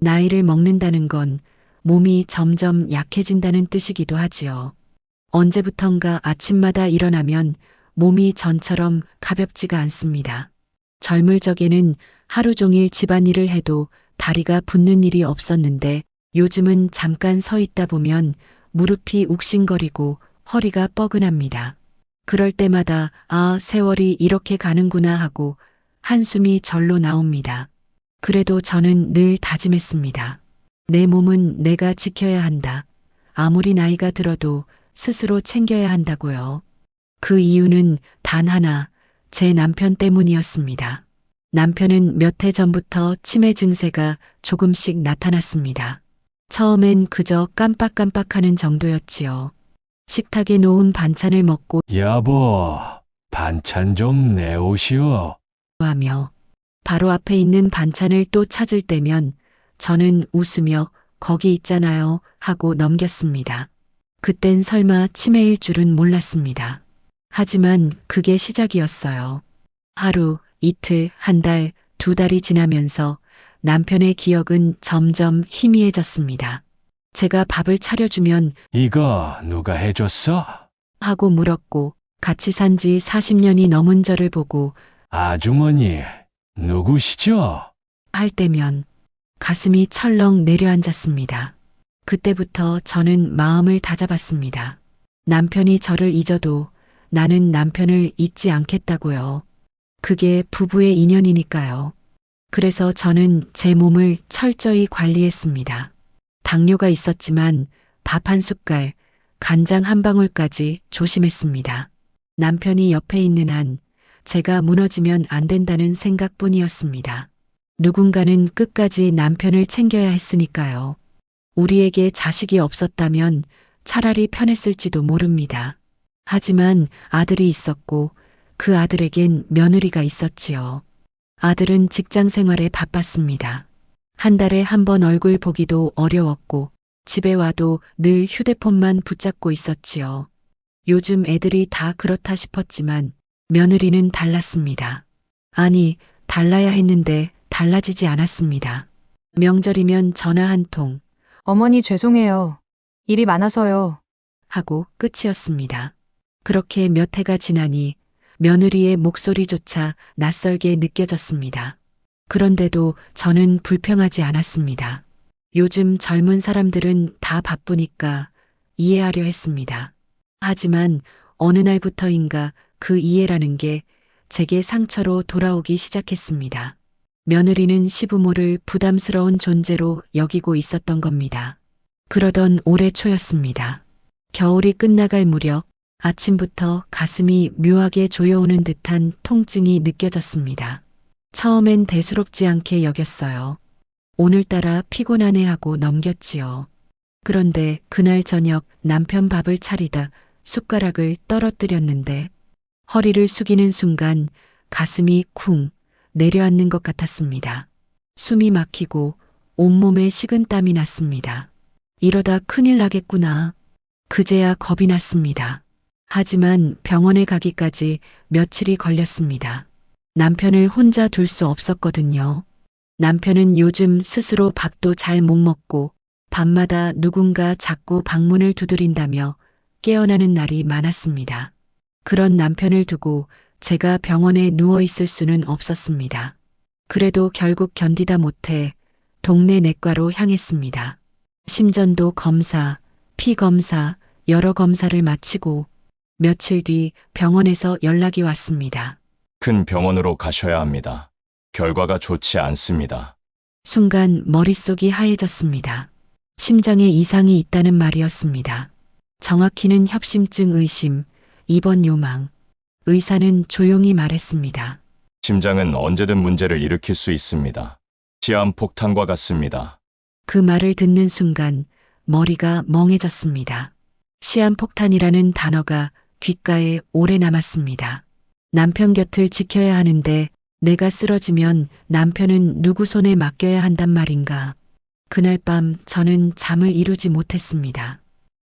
나이를 먹는다는 건 몸이 점점 약해진다는 뜻이기도 하지요. 언제부턴가 아침마다 일어나면 몸이 전처럼 가볍지가 않습니다. 젊을 적에는 하루 종일 집안일을 해도 다리가 붓는 일이 없었는데 요즘은 잠깐 서 있다 보면 무릎이 욱신거리고 허리가 뻐근합니다. 그럴 때마다 아, 세월이 이렇게 가는구나 하고 한숨이 절로 나옵니다. 그래도 저는 늘 다짐했습니다. 내 몸은 내가 지켜야 한다. 아무리 나이가 들어도 스스로 챙겨야 한다고요. 그 이유는 단 하나, 제 남편 때문이었습니다. 남편은 몇 해 전부터 치매 증세가 조금씩 나타났습니다. 처음엔 그저 깜빡깜빡하는 정도였지요. 식탁에 놓은 반찬을 먹고 여보, 반찬 좀 내오시오. 하며 바로 앞에 있는 반찬을 또 찾을 때면 저는 웃으며 거기 있잖아요 하고 넘겼습니다. 그땐 설마 치매일 줄은 몰랐습니다. 하지만 그게 시작이었어요. 하루, 이틀, 한 달, 두 달이 지나면서 남편의 기억은 점점 희미해졌습니다. 제가 밥을 차려주면 이거 누가 해줬어? 하고 물었고 같이 산 지 40년이 넘은 저를 보고 아주머니, 누구시죠? 할 때면 가슴이 철렁 내려앉았습니다. 그때부터 저는 마음을 다잡았습니다. 남편이 저를 잊어도 나는 남편을 잊지 않겠다고요. 그게 부부의 인연이니까요. 그래서 저는 제 몸을 철저히 관리했습니다. 당뇨가 있었지만 밥 한 숟갈, 간장 한 방울까지 조심했습니다. 남편이 옆에 있는 한 제가 무너지면 안 된다는 생각뿐이었습니다. 누군가는 끝까지 남편을 챙겨야 했으니까요. 우리에게 자식이 없었다면 차라리 편했을지도 모릅니다. 하지만 아들이 있었고 그 아들에겐 며느리가 있었지요. 아들은 직장 생활에 바빴습니다. 한 달에 한 번 얼굴 보기도 어려웠고 집에 와도 늘 휴대폰만 붙잡고 있었지요. 요즘 애들이 다 그렇다 싶었지만 며느리는 달랐습니다. 아니, 달라야 했는데 달라지지 않았습니다. 명절이면 전화 한 통 어머니 죄송해요. 일이 많아서요. 하고 끝이었습니다. 그렇게 몇 해가 지나니 며느리의 목소리조차 낯설게 느껴졌습니다. 그런데도 저는 불평하지 않았습니다. 요즘 젊은 사람들은 다 바쁘니까 이해하려 했습니다. 하지만 어느 날부터인가 그 이해라는 게 제게 상처로 돌아오기 시작했습니다. 며느리는 시부모를 부담스러운 존재로 여기고 있었던 겁니다. 그러던 올해 초였습니다. 겨울이 끝나갈 무렵 아침부터 가슴이 묘하게 조여오는 듯한 통증이 느껴졌습니다. 처음엔 대수롭지 않게 여겼어요. 오늘따라 피곤하네 하고 넘겼지요. 그런데 그날 저녁 남편 밥을 차리다 숟가락을 떨어뜨렸는데 허리를 숙이는 순간 가슴이 쿵 내려앉는 것 같았습니다. 숨이 막히고 온몸에 식은땀이 났습니다. 이러다 큰일 나겠구나. 그제야 겁이 났습니다. 하지만 병원에 가기까지 며칠이 걸렸습니다. 남편을 혼자 둘 수 없었거든요. 남편은 요즘 스스로 밥도 잘 못 먹고 밤마다 누군가 자꾸 방문을 두드린다며 깨어나는 날이 많았습니다. 그런 남편을 두고 제가 병원에 누워 있을 수는 없었습니다. 그래도 결국 견디다 못해 동네 내과로 향했습니다. 심전도 검사, 피 검사, 여러 검사를 마치고 며칠 뒤 병원에서 연락이 왔습니다. 큰 병원으로 가셔야 합니다. 결과가 좋지 않습니다. 순간 머릿속이 하얘졌습니다. 심장에 이상이 있다는 말이었습니다. 정확히는 협심증 의심, 입원 요망. 의사는 조용히 말했습니다. 심장은 언제든 문제를 일으킬 수 있습니다. 시한폭탄과 같습니다. 그 말을 듣는 순간 머리가 멍해졌습니다. 시한폭탄이라는 단어가 귓가에 오래 남았습니다. 남편 곁을 지켜야 하는데 내가 쓰러지면 남편은 누구 손에 맡겨야 한단 말인가. 그날 밤 저는 잠을 이루지 못했습니다.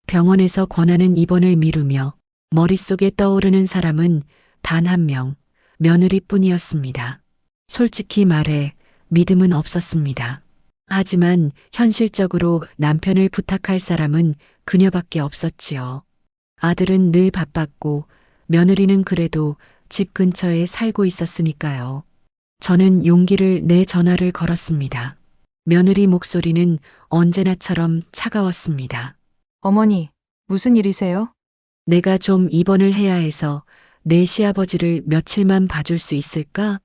병원에서 권하는 입원을 미루며 머릿속에 떠오르는 사람은 단 한 명, 며느리뿐이었습니다. 솔직히 말해 믿음은 없었습니다. 하지만 현실적으로 남편을 부탁할 사람은 그녀밖에 없었지요. 아들은 늘 바빴고 며느리는 그래도 집 근처에 살고 있었으니까요. 저는 용기를 내 전화를 걸었습니다. 며느리 목소리는 언제나처럼 차가웠습니다. 어머니, 무슨 일이세요? 내가 좀 입원을 해야 해서 내 시아버지를 며칠만 봐줄 수 있을까?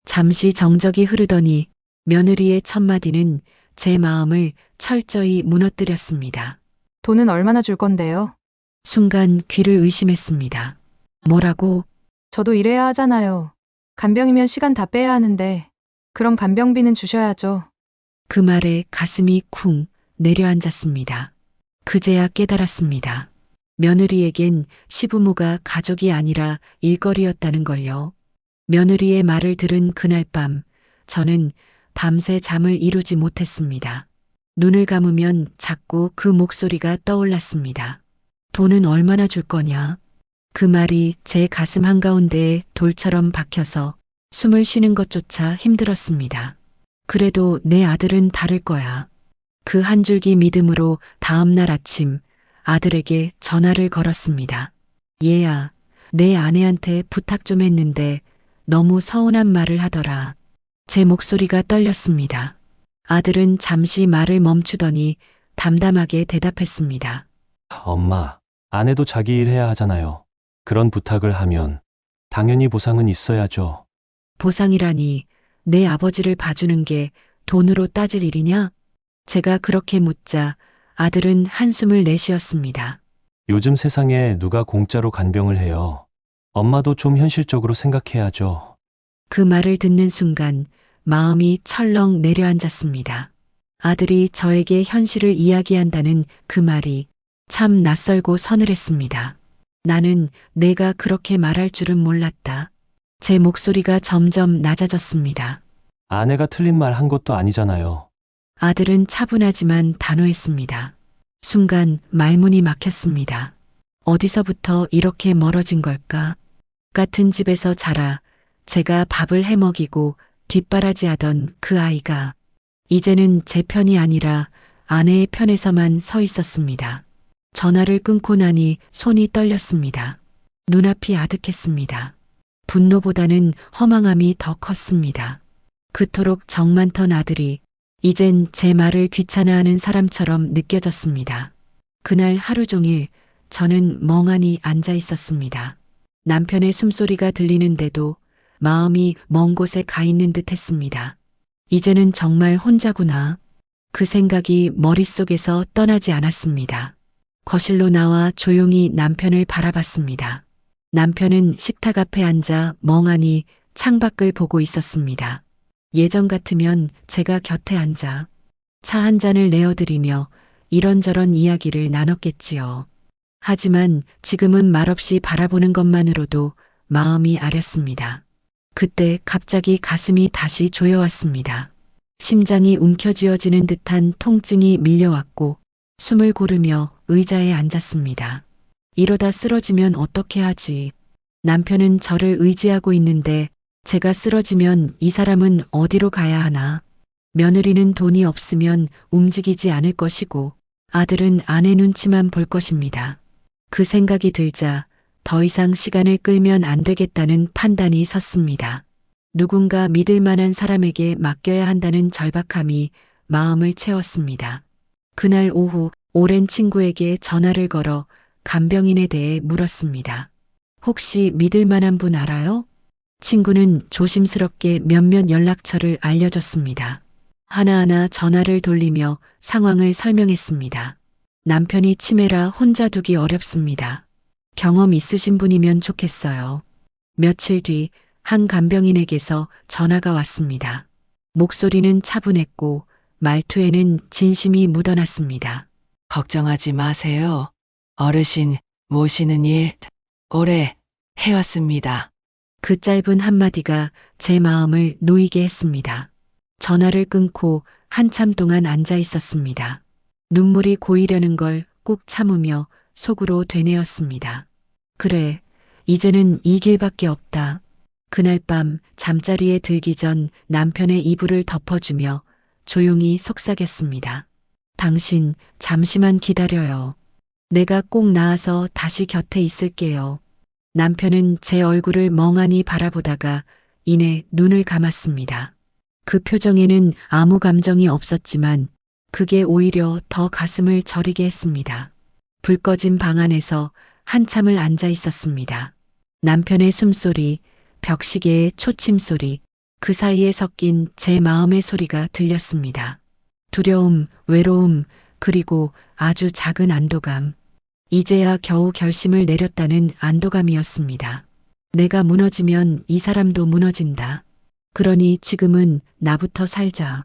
잠시 정적이 흐르더니 며느리의 첫마디는 제 마음을 철저히 무너뜨렸습니다. 돈은 얼마나 줄 건데요? 순간 귀를 의심했습니다. 뭐라고? 저도 일해야 하잖아요. 간병이면 시간 다 빼야 하는데, 그럼 간병비는 주셔야죠. 그 말에 가슴이 쿵 내려앉았습니다. 그제야 깨달았습니다. 며느리에겐 시부모가 가족이 아니라 일거리였다는 걸요. 며느리의 말을 들은 그날 밤, 저는 밤새 잠을 이루지 못했습니다. 눈을 감으면 자꾸 그 목소리가 떠올랐습니다. 돈은 얼마나 줄 거냐? 그 말이 제 가슴 한가운데에 돌처럼 박혀서 숨을 쉬는 것조차 힘들었습니다. 그래도 내 아들은 다를 거야. 그 한 줄기 믿음으로 다음 날 아침 아들에게 전화를 걸었습니다. 얘야, 내 아내한테 부탁 좀 했는데 너무 서운한 말을 하더라. 제 목소리가 떨렸습니다. 아들은 잠시 말을 멈추더니 담담하게 대답했습니다. 엄마, 아내도 자기 일 해야 하잖아요. 그런 부탁을 하면 당연히 보상은 있어야죠. 보상이라니 내 아버지를 봐주는 게 돈으로 따질 일이냐? 제가 그렇게 묻자 아들은 한숨을 내쉬었습니다. 요즘 세상에 누가 공짜로 간병을 해요. 엄마도 좀 현실적으로 생각해야죠. 그 말을 듣는 순간 마음이 철렁 내려앉았습니다. 아들이 저에게 현실을 이야기한다는 그 말이 참 낯설고 서늘했습니다. 나는 내가 그렇게 말할 줄은 몰랐다. 제 목소리가 점점 낮아졌습니다. 아내가 틀린 말 한 것도 아니잖아요. 아들은 차분하지만 단호했습니다. 순간 말문이 막혔습니다. 어디서부터 이렇게 멀어진 걸까? 같은 집에서 자라 제가 밥을 해먹이고 뒷바라지하던 그 아이가 이제는 제 편이 아니라 아내의 편에서만 서 있었습니다. 전화를 끊고 나니 손이 떨렸습니다. 눈앞이 아득했습니다. 분노보다는 허망함이 더 컸습니다. 그토록 정 많던 아들이 이젠 제 말을 귀찮아하는 사람처럼 느껴졌습니다. 그날 하루 종일 저는 멍하니 앉아 있었습니다. 남편의 숨소리가 들리는데도 마음이 먼 곳에 가 있는 듯 했습니다. 이제는 정말 혼자구나. 그 생각이 머릿속에서 떠나지 않았습니다. 거실로 나와 조용히 남편을 바라봤습니다. 남편은 식탁 앞에 앉아 멍하니 창밖을 보고 있었습니다. 예전 같으면 제가 곁에 앉아 차 한 잔을 내어드리며 이런저런 이야기를 나눴겠지요. 하지만 지금은 말없이 바라보는 것만으로도 마음이 아렸습니다. 그때 갑자기 가슴이 다시 조여왔습니다. 심장이 움켜쥐어지는 듯한 통증이 밀려왔고 숨을 고르며 의자에 앉았습니다. 이러다 쓰러지면 어떻게 하지? 남편은 저를 의지하고 있는데 제가 쓰러지면 이 사람은 어디로 가야 하나? 며느리는 돈이 없으면 움직이지 않을 것이고 아들은 아내 눈치만 볼 것입니다. 그 생각이 들자 더 이상 시간을 끌면 안 되겠다는 판단이 섰습니다. 누군가 믿을 만한 사람에게 맡겨야 한다는 절박함이 마음을 채웠습니다. 그날 오후 오랜 친구에게 전화를 걸어 간병인에 대해 물었습니다. 혹시 믿을 만한 분 알아요? 친구는 조심스럽게 몇몇 연락처를 알려줬습니다. 하나하나 전화를 돌리며 상황을 설명했습니다. 남편이 치매라 혼자 두기 어렵습니다. 경험 있으신 분이면 좋겠어요. 며칠 뒤 한 간병인에게서 전화가 왔습니다. 목소리는 차분했고 말투에는 진심이 묻어났습니다. 걱정하지 마세요. 어르신 모시는 일 오래 해왔습니다. 그 짧은 한마디가 제 마음을 놓이게 했습니다. 전화를 끊고 한참 동안 앉아 있었습니다. 눈물이 고이려는 걸 꾹 참으며 속으로 되뇌었습니다. 그래, 이제는 이 길밖에 없다. 그날 밤 잠자리에 들기 전 남편의 이불을 덮어주며 조용히 속삭였습니다. 당신 잠시만 기다려요. 내가 꼭 나아서 다시 곁에 있을게요. 남편은 제 얼굴을 멍하니 바라보다가 이내 눈을 감았습니다. 그 표정에는 아무 감정이 없었지만 그게 오히려 더 가슴을 저리게 했습니다. 불 꺼진 방 안에서 한참을 앉아 있었습니다. 남편의 숨소리, 벽시계의 초침소리, 그 사이에 섞인 제 마음의 소리가 들렸습니다. 두려움, 외로움, 그리고 아주 작은 안도감. 이제야 겨우 결심을 내렸다는 안도감이었습니다. 내가 무너지면 이 사람도 무너진다. 그러니 지금은 나부터 살자.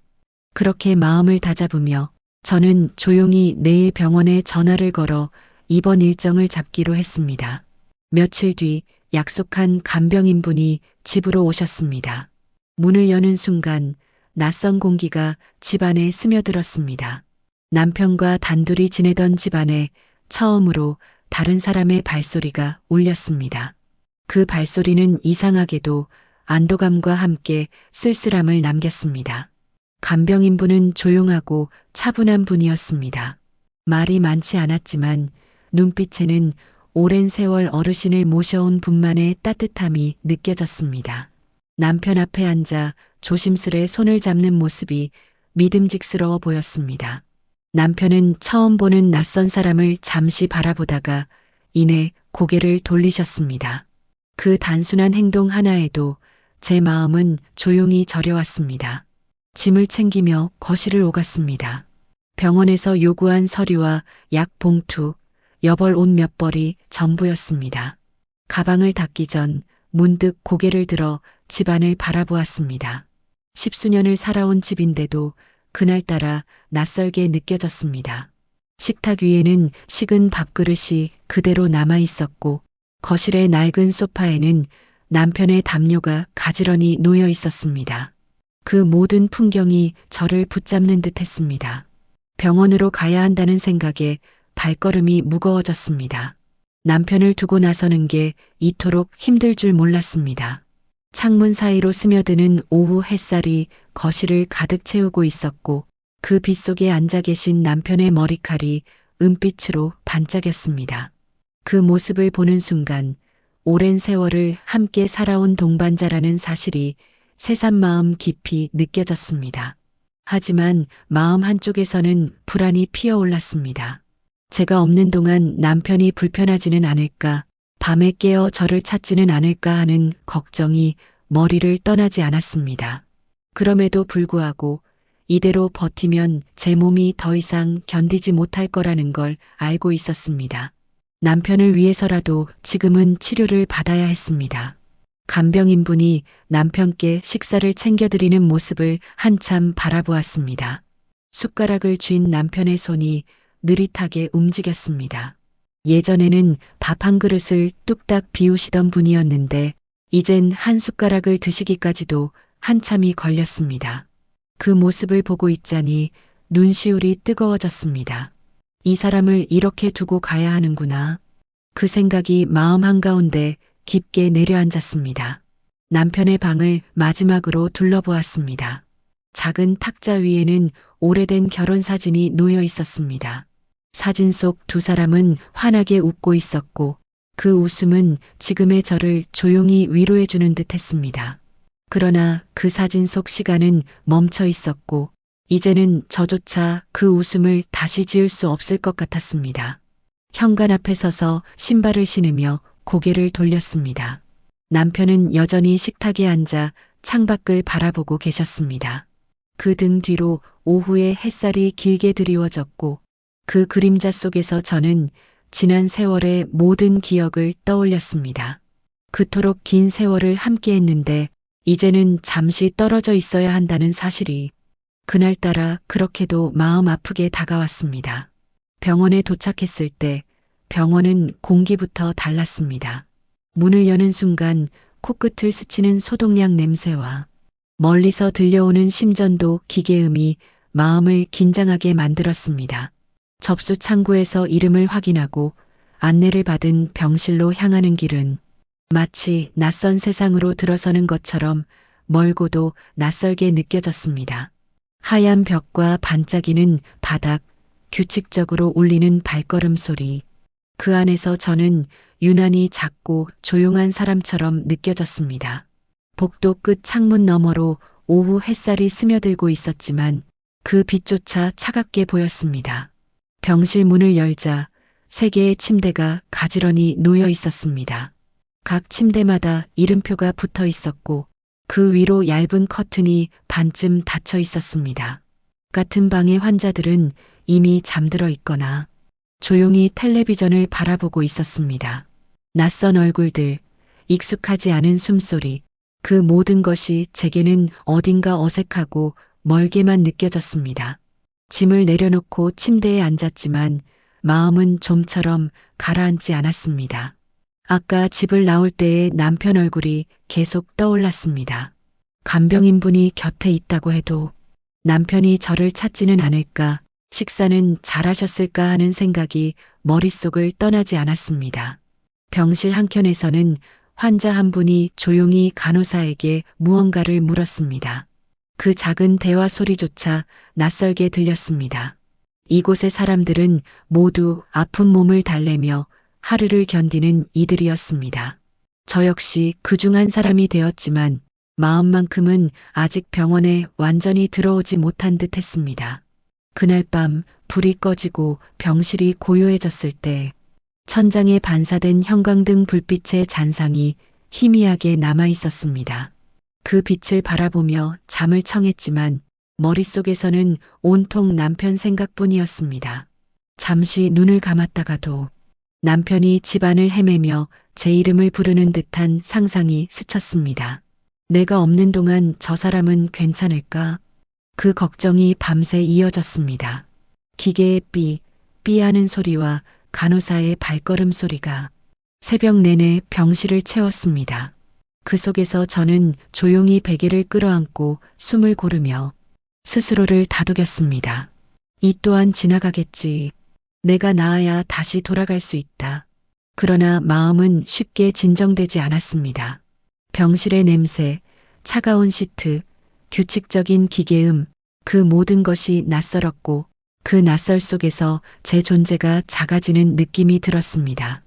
그렇게 마음을 다잡으며 저는 조용히 내일 병원에 전화를 걸어 입원 일정을 잡기로 했습니다. 며칠 뒤 약속한 간병인분이 집으로 오셨습니다. 문을 여는 순간 낯선 공기가 집안에 스며들었습니다. 남편과 단둘이 지내던 집안에 처음으로 다른 사람의 발소리가 울렸습니다. 그 발소리는 이상하게도 안도감과 함께 쓸쓸함을 남겼습니다. 간병인분은 조용하고 차분한 분이었습니다. 말이 많지 않았지만 눈빛에는 오랜 세월 어르신을 모셔온 분만의 따뜻함이 느껴졌습니다. 남편 앞에 앉아 조심스레 손을 잡는 모습이 믿음직스러워 보였습니다. 남편은 처음 보는 낯선 사람을 잠시 바라보다가 이내 고개를 돌리셨습니다. 그 단순한 행동 하나에도 제 마음은 조용히 저려왔습니다. 짐을 챙기며 거실을 오갔습니다. 병원에서 요구한 서류와 약 봉투, 여벌 옷 몇 벌이 전부였습니다. 가방을 닫기 전 문득 고개를 들어 집안을 바라보았습니다. 10수년을 살아온 집인데도 그날따라 낯설게 느껴졌습니다. 식탁 위에는 식은 밥그릇이 그대로 남아 있었고 거실의 낡은 소파에는 남편의 담요가 가지런히 놓여 있었습니다. 그 모든 풍경이 저를 붙잡는 듯 했습니다. 병원으로 가야 한다는 생각에 발걸음이 무거워졌습니다. 남편을 두고 나서는 게 이토록 힘들 줄 몰랐습니다. 창문 사이로 스며드는 오후 햇살이 거실을 가득 채우고 있었고 그 빛 속에 앉아 계신 남편의 머리칼이 은빛으로 반짝였습니다. 그 모습을 보는 순간 오랜 세월을 함께 살아온 동반자라는 사실이 새삼 마음 깊이 느껴졌습니다. 하지만 마음 한쪽에서는 불안이 피어올랐습니다. 제가 없는 동안 남편이 불편하지는 않을까, 밤에 깨어 저를 찾지는 않을까 하는 걱정이 머리를 떠나지 않았습니다. 그럼에도 불구하고 이대로 버티면 제 몸이 더 이상 견디지 못할 거라는 걸 알고 있었습니다. 남편을 위해서라도 지금은 치료를 받아야 했습니다. 간병인분이 남편께 식사를 챙겨드리는 모습을 한참 바라보았습니다. 숟가락을 쥔 남편의 손이 느릿하게 움직였습니다. 예전에는 밥 한 그릇을 뚝딱 비우시던 분이었는데 이젠 한 숟가락을 드시기까지도 한참이 걸렸습니다. 그 모습을 보고 있자니 눈시울이 뜨거워졌습니다. 이 사람을 이렇게 두고 가야 하는구나. 그 생각이 마음 한가운데 깊게 내려앉았습니다. 남편의 방을 마지막으로 둘러보았습니다. 작은 탁자 위에는 오래된 결혼 사진이 놓여 있었습니다. 사진 속 두 사람은 환하게 웃고 있었고 그 웃음은 지금의 저를 조용히 위로해 주는 듯 했습니다. 그러나 그 사진 속 시간은 멈춰 있었고 이제는 저조차 그 웃음을 다시 지을 수 없을 것 같았습니다. 현관 앞에 서서 신발을 신으며 고개를 돌렸습니다. 남편은 여전히 식탁에 앉아 창밖을 바라보고 계셨습니다. 그 등 뒤로 오후의 햇살이 길게 드리워졌고 그 그림자 속에서 저는 지난 세월의 모든 기억을 떠올렸습니다. 그토록 긴 세월을 함께 했는데 이제는 잠시 떨어져 있어야 한다는 사실이 그날따라 그렇게도 마음 아프게 다가왔습니다. 병원에 도착했을 때 병원은 공기부터 달랐습니다. 문을 여는 순간 코끝을 스치는 소독약 냄새와 멀리서 들려오는 심전도 기계음이 마음을 긴장하게 만들었습니다. 접수 창구에서 이름을 확인하고 안내를 받은 병실로 향하는 길은 마치 낯선 세상으로 들어서는 것처럼 멀고도 낯설게 느껴졌습니다. 하얀 벽과 반짝이는 바닥, 규칙적으로 울리는 발걸음 소리. 그 안에서 저는 유난히 작고 조용한 사람처럼 느껴졌습니다. 복도 끝 창문 너머로 오후 햇살이 스며들고 있었지만 그 빛조차 차갑게 보였습니다. 병실 문을 열자 3개의 침대가 가지런히 놓여 있었습니다. 각 침대마다 이름표가 붙어 있었고 그 위로 얇은 커튼이 반쯤 닫혀 있었습니다. 같은 방의 환자들은 이미 잠들어 있거나 조용히 텔레비전을 바라보고 있었습니다. 낯선 얼굴들, 익숙하지 않은 숨소리, 그 모든 것이 제게는 어딘가 어색하고 멀게만 느껴졌습니다. 짐을 내려놓고 침대에 앉았지만 마음은 좀처럼 가라앉지 않았습니다. 아까 집을 나올 때의 남편 얼굴이 계속 떠올랐습니다. 간병인분이 곁에 있다고 해도 남편이 저를 찾지는 않을까, 식사는 잘하셨을까 하는 생각이 머릿속을 떠나지 않았습니다. 병실 한켠에서는 환자 한 분이 조용히 간호사에게 무언가를 물었습니다. 그 작은 대화 소리조차 낯설게 들렸습니다. 이곳의 사람들은 모두 아픈 몸을 달래며 하루를 견디는 이들이었습니다. 저 역시 그중 한 사람이 되었지만 마음만큼은 아직 병원에 완전히 들어오지 못한 듯 했습니다. 그날 밤 불이 꺼지고 병실이 고요해졌을 때 천장에 반사된 형광등 불빛의 잔상이 희미하게 남아 있었습니다. 그 빛을 바라보며 잠을 청했지만 머릿속에서는 온통 남편 생각뿐이었습니다. 잠시 눈을 감았다가도 남편이 집안을 헤매며 제 이름을 부르는 듯한 상상이 스쳤습니다. 내가 없는 동안 저 사람은 괜찮을까? 그 걱정이 밤새 이어졌습니다. 기계의 삐 하는 소리와 간호사의 발걸음 소리가 새벽 내내 병실을 채웠습니다. 그 속에서 저는 조용히 베개를 끌어안고 숨을 고르며 스스로를 다독였습니다. 이 또한 지나가겠지. 내가 나아야 다시 돌아갈 수 있다. 그러나 마음은 쉽게 진정되지 않았습니다. 병실의 냄새, 차가운 시트, 규칙적인 기계음, 그 모든 것이 낯설었고 그 낯설 속에서 제 존재가 작아지는 느낌이 들었습니다.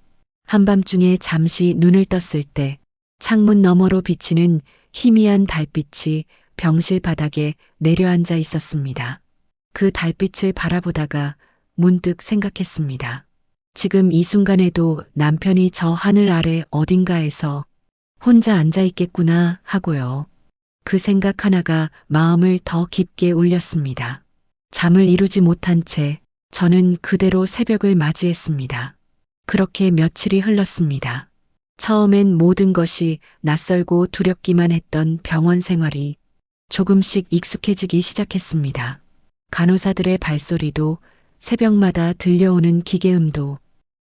한밤중에 잠시 눈을 떴을 때 창문 너머로 비치는 희미한 달빛이 병실 바닥에 내려앉아 있었습니다. 그 달빛을 바라보다가 문득 생각했습니다. 지금 이 순간에도 남편이 저 하늘 아래 어딘가에서 혼자 앉아 있겠구나 하고요. 그 생각 하나가 마음을 더 깊게 울렸습니다. 잠을 이루지 못한 채 저는 그대로 새벽을 맞이했습니다. 그렇게 며칠이 흘렀습니다. 처음엔 모든 것이 낯설고 두렵기만 했던 병원 생활이 조금씩 익숙해지기 시작했습니다. 간호사들의 발소리도 새벽마다 들려오는 기계음도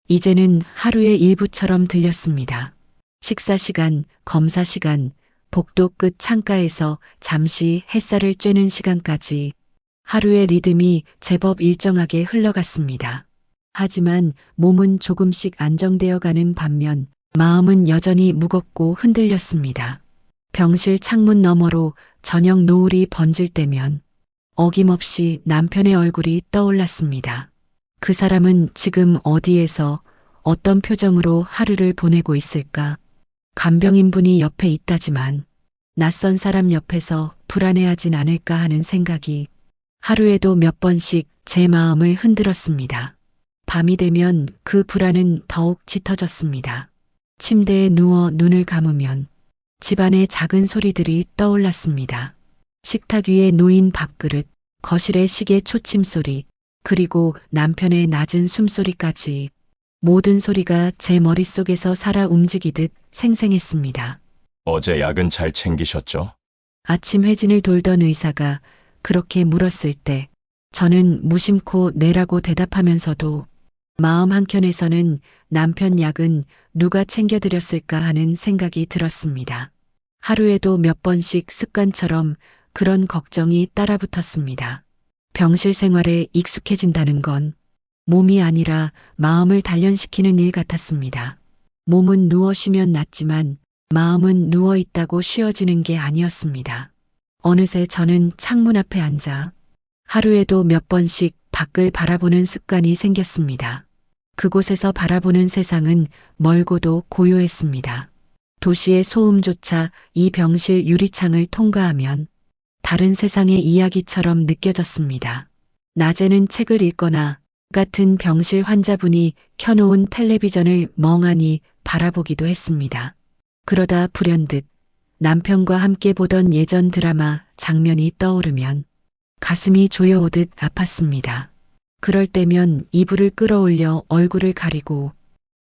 이제는 하루의 일부처럼 들렸습니다. 식사 시간, 검사 시간, 복도 끝 창가에서 잠시 햇살을 쬐는 시간까지 하루의 리듬이 제법 일정하게 흘러갔습니다. 하지만 몸은 조금씩 안정되어 가는 반면 마음은 여전히 무겁고 흔들렸습니다. 병실 창문 너머로 저녁 노을이 번질 때면 어김없이 남편의 얼굴이 떠올랐습니다. 그 사람은 지금 어디에서 어떤 표정으로 하루를 보내고 있을까? 간병인분이 옆에 있다지만 낯선 사람 옆에서 불안해하진 않을까 하는 생각이 하루에도 몇 번씩 제 마음을 흔들었습니다. 밤이 되면 그 불안은 더욱 짙어졌습니다. 침대에 누워 눈을 감으면 집안의 작은 소리들이 떠올랐습니다. 식탁 위에 놓인 밥그릇, 거실의 시계 초침 소리, 그리고 남편의 낮은 숨소리까지 모든 소리가 제 머릿속에서 살아 움직이듯 생생했습니다. 어제 약은 잘 챙기셨죠? 아침 회진을 돌던 의사가 그렇게 물었을 때 저는 무심코 네라고 대답하면서도 마음 한켠에서는 남편 약은 누가 챙겨드렸을까 하는 생각이 들었습니다. 하루에도 몇 번씩 습관처럼 그런 걱정이 따라붙었습니다. 병실 생활에 익숙해진다는 건 몸이 아니라 마음을 단련시키는 일 같았습니다. 몸은 누워 쉬면 낫지만 마음은 누워 있다고 쉬어지는 게 아니었습니다. 어느새 저는 창문 앞에 앉아 하루에도 몇 번씩 밖을 바라보는 습관이 생겼습니다. 그곳에서 바라보는 세상은 멀고도 고요했습니다. 도시의 소음조차 이 병실 유리창을 통과하면 다른 세상의 이야기처럼 느껴졌습니다. 낮에는 책을 읽거나 같은 병실 환자분이 켜놓은 텔레비전을 멍하니 바라보기도 했습니다. 그러다 불현듯 남편과 함께 보던 예전 드라마 장면이 떠오르면 가슴이 조여오듯 아팠습니다. 그럴 때면 이불을 끌어올려 얼굴을 가리고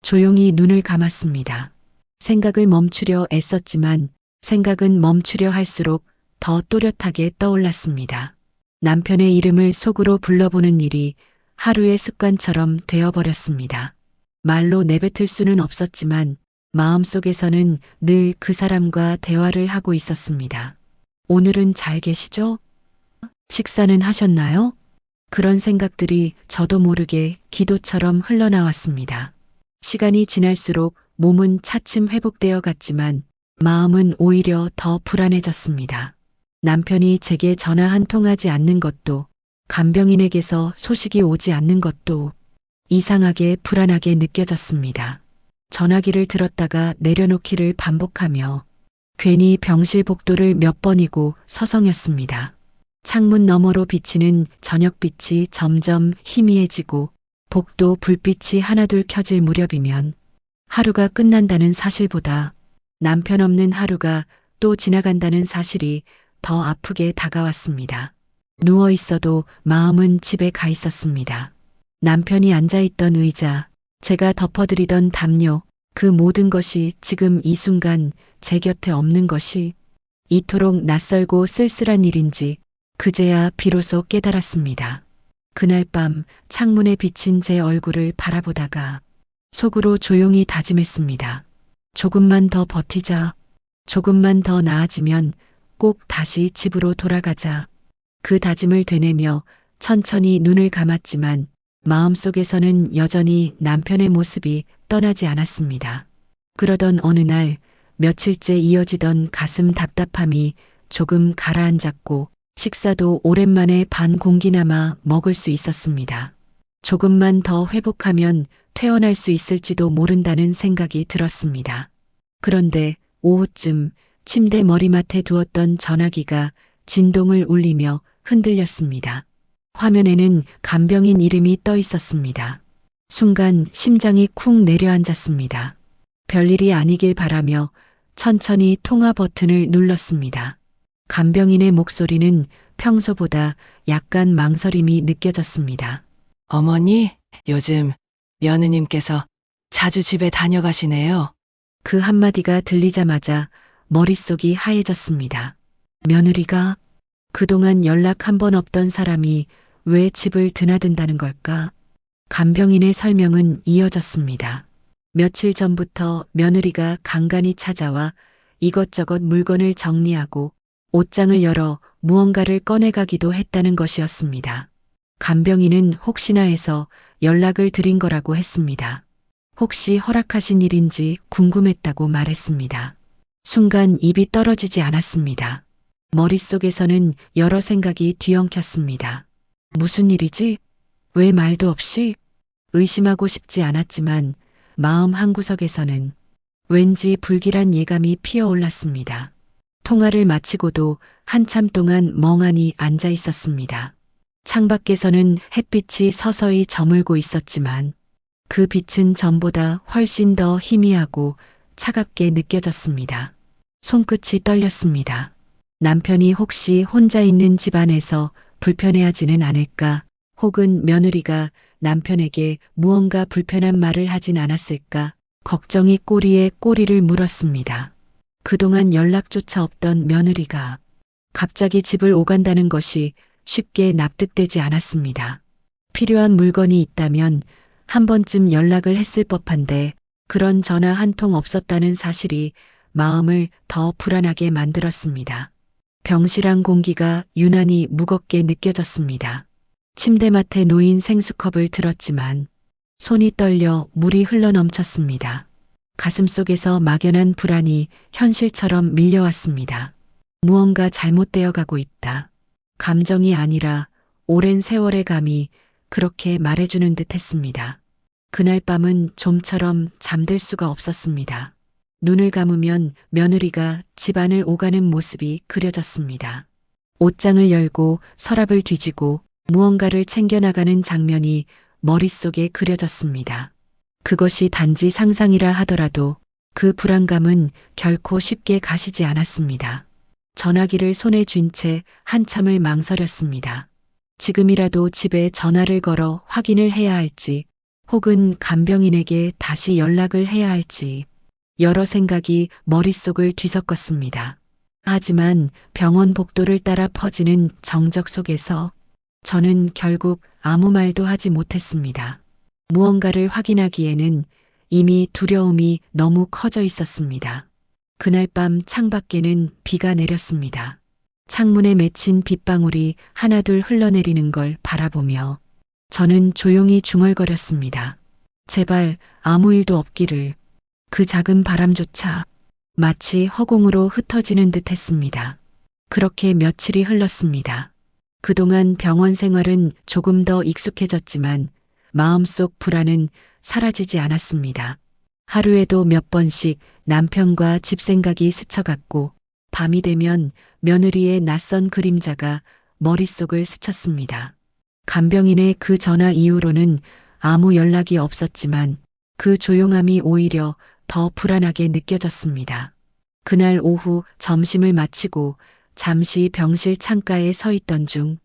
조용히 눈을 감았습니다. 생각을 멈추려 애썼지만 생각은 멈추려 할수록 더 또렷하게 떠올랐습니다. 남편의 이름을 속으로 불러보는 일이 하루의 습관처럼 되어버렸습니다. 말로 내뱉을 수는 없었지만 마음속에서는 늘 그 사람과 대화를 하고 있었습니다. 오늘은 잘 계시죠? 식사는 하셨나요? 그런 생각들이 저도 모르게 기도처럼 흘러나왔습니다. 시간이 지날수록 몸은 차츰 회복되어 갔지만 마음은 오히려 더 불안해졌습니다. 남편이 제게 전화 한 통 하지 않는 것도 간병인에게서 소식이 오지 않는 것도 이상하게 불안하게 느껴졌습니다. 전화기를 들었다가 내려놓기를 반복하며 괜히 병실 복도를 몇 번이고 서성였습니다. 창문 너머로 비치는 저녁빛이 점점 희미해지고 복도 불빛이 하나둘 켜질 무렵이면 하루가 끝난다는 사실보다 남편 없는 하루가 또 지나간다는 사실이 더 아프게 다가왔습니다. 누워 있어도 마음은 집에 가 있었습니다. 남편이 앉아있던 의자, 제가 덮어드리던 담요, 그 모든 것이 지금 이 순간 제 곁에 없는 것이 이토록 낯설고 쓸쓸한 일인지 그제야 비로소 깨달았습니다. 그날 밤 창문에 비친 제 얼굴을 바라보다가 속으로 조용히 다짐했습니다. 조금만 더 버티자. 조금만 더 나아지면 꼭 다시 집으로 돌아가자. 그 다짐을 되뇌며 천천히 눈을 감았지만 마음속에서는 여전히 남편의 모습이 떠나지 않았습니다. 그러던 어느 날 며칠째 이어지던 가슴 답답함이 조금 가라앉았고 식사도 오랜만에 반 공기나마 먹을 수 있었습니다. 조금만 더 회복하면 퇴원할 수 있을지도 모른다는 생각이 들었습니다. 그런데 오후쯤 침대 머리맡에 두었던 전화기가 진동을 울리며 흔들렸습니다. 화면에는 간병인 이름이 떠 있었습니다. 순간 심장이 쿵 내려앉았습니다. 별일이 아니길 바라며 천천히 통화 버튼을 눌렀습니다. 간병인의 목소리는 평소보다 약간 망설임이 느껴졌습니다. 어머니, 요즘 며느님께서 자주 집에 다녀가시네요. 그 한마디가 들리자마자 머릿속이 하얘졌습니다. 며느리가 그동안 연락 한 번 없던 사람이 왜 집을 드나든다는 걸까? 간병인의 설명은 이어졌습니다. 며칠 전부터 며느리가 간간히 찾아와 이것저것 물건을 정리하고 옷장을 열어 무언가를 꺼내가기도 했다는 것이었습니다. 간병인은 혹시나 해서 연락을 드린 거라고 했습니다. 혹시 허락하신 일인지 궁금했다고 말했습니다. 순간 입이 떨어지지 않았습니다. 머릿속에서는 여러 생각이 뒤엉켰습니다. 무슨 일이지? 왜 말도 없이? 의심하고 싶지 않았지만 마음 한구석에서는 왠지 불길한 예감이 피어올랐습니다. 통화를 마치고도 한참 동안 멍하니 앉아 있었습니다. 창밖에서는 햇빛이 서서히 저물고 있었지만 그 빛은 전보다 훨씬 더 희미하고 차갑게 느껴졌습니다. 손끝이 떨렸습니다. 남편이 혹시 혼자 있는 집안에서 불편해하지는 않을까, 혹은 며느리가 남편에게 무언가 불편한 말을 하진 않았을까, 걱정이 꼬리에 꼬리를 물었습니다. 그동안 연락조차 없던 며느리가 갑자기 집을 오간다는 것이 쉽게 납득되지 않았습니다. 필요한 물건이 있다면 한 번쯤 연락을 했을 법한데 그런 전화 한 통 없었다는 사실이 마음을 더 불안하게 만들었습니다. 병실안 공기가 유난히 무겁게 느껴졌습니다. 침대맡에 놓인 생수컵을 들었지만 손이 떨려 물이 흘러넘쳤습니다. 가슴속에서 막연한 불안이 현실처럼 밀려왔습니다. 무언가 잘못되어 가고 있다. 감정이 아니라 오랜 세월의 감이 그렇게 말해주는 듯 했습니다. 그날 밤은 좀처럼 잠들 수가 없었습니다. 눈을 감으면 며느리가 집안을 오가는 모습이 그려졌습니다. 옷장을 열고 서랍을 뒤지고 무언가를 챙겨나가는 장면이 머릿속에 그려졌습니다. 그것이 단지 상상이라 하더라도 그 불안감은 결코 쉽게 가시지 않았습니다. 전화기를 손에 쥔 채 한참을 망설였습니다. 지금이라도 집에 전화를 걸어 확인을 해야 할지, 혹은 간병인에게 다시 연락을 해야 할지, 여러 생각이 머릿속을 뒤섞었습니다. 하지만 병원 복도를 따라 퍼지는 정적 속에서 저는 결국 아무 말도 하지 못했습니다. 무언가를 확인하기에는 이미 두려움이 너무 커져 있었습니다. 그날 밤 창밖에는 비가 내렸습니다. 창문에 맺힌 빗방울이 하나둘 흘러내리는 걸 바라보며 저는 조용히 중얼거렸습니다. 제발 아무 일도 없기를. 그 작은 바람조차 마치 허공으로 흩어지는 듯 했습니다. 그렇게 며칠이 흘렀습니다. 그동안 병원 생활은 조금 더 익숙해졌지만 마음속 불안은 사라지지 않았습니다. 하루에도 몇 번씩 남편과 집 생각이 스쳐갔고 밤이 되면 며느리의 낯선 그림자가 머릿속을 스쳤습니다. 간병인의 그 전화 이후로는 아무 연락이 없었지만 그 조용함이 오히려 더 불안하게 느껴졌습니다. 그날 오후 점심을 마치고 잠시 병실 창가에 서 있던 중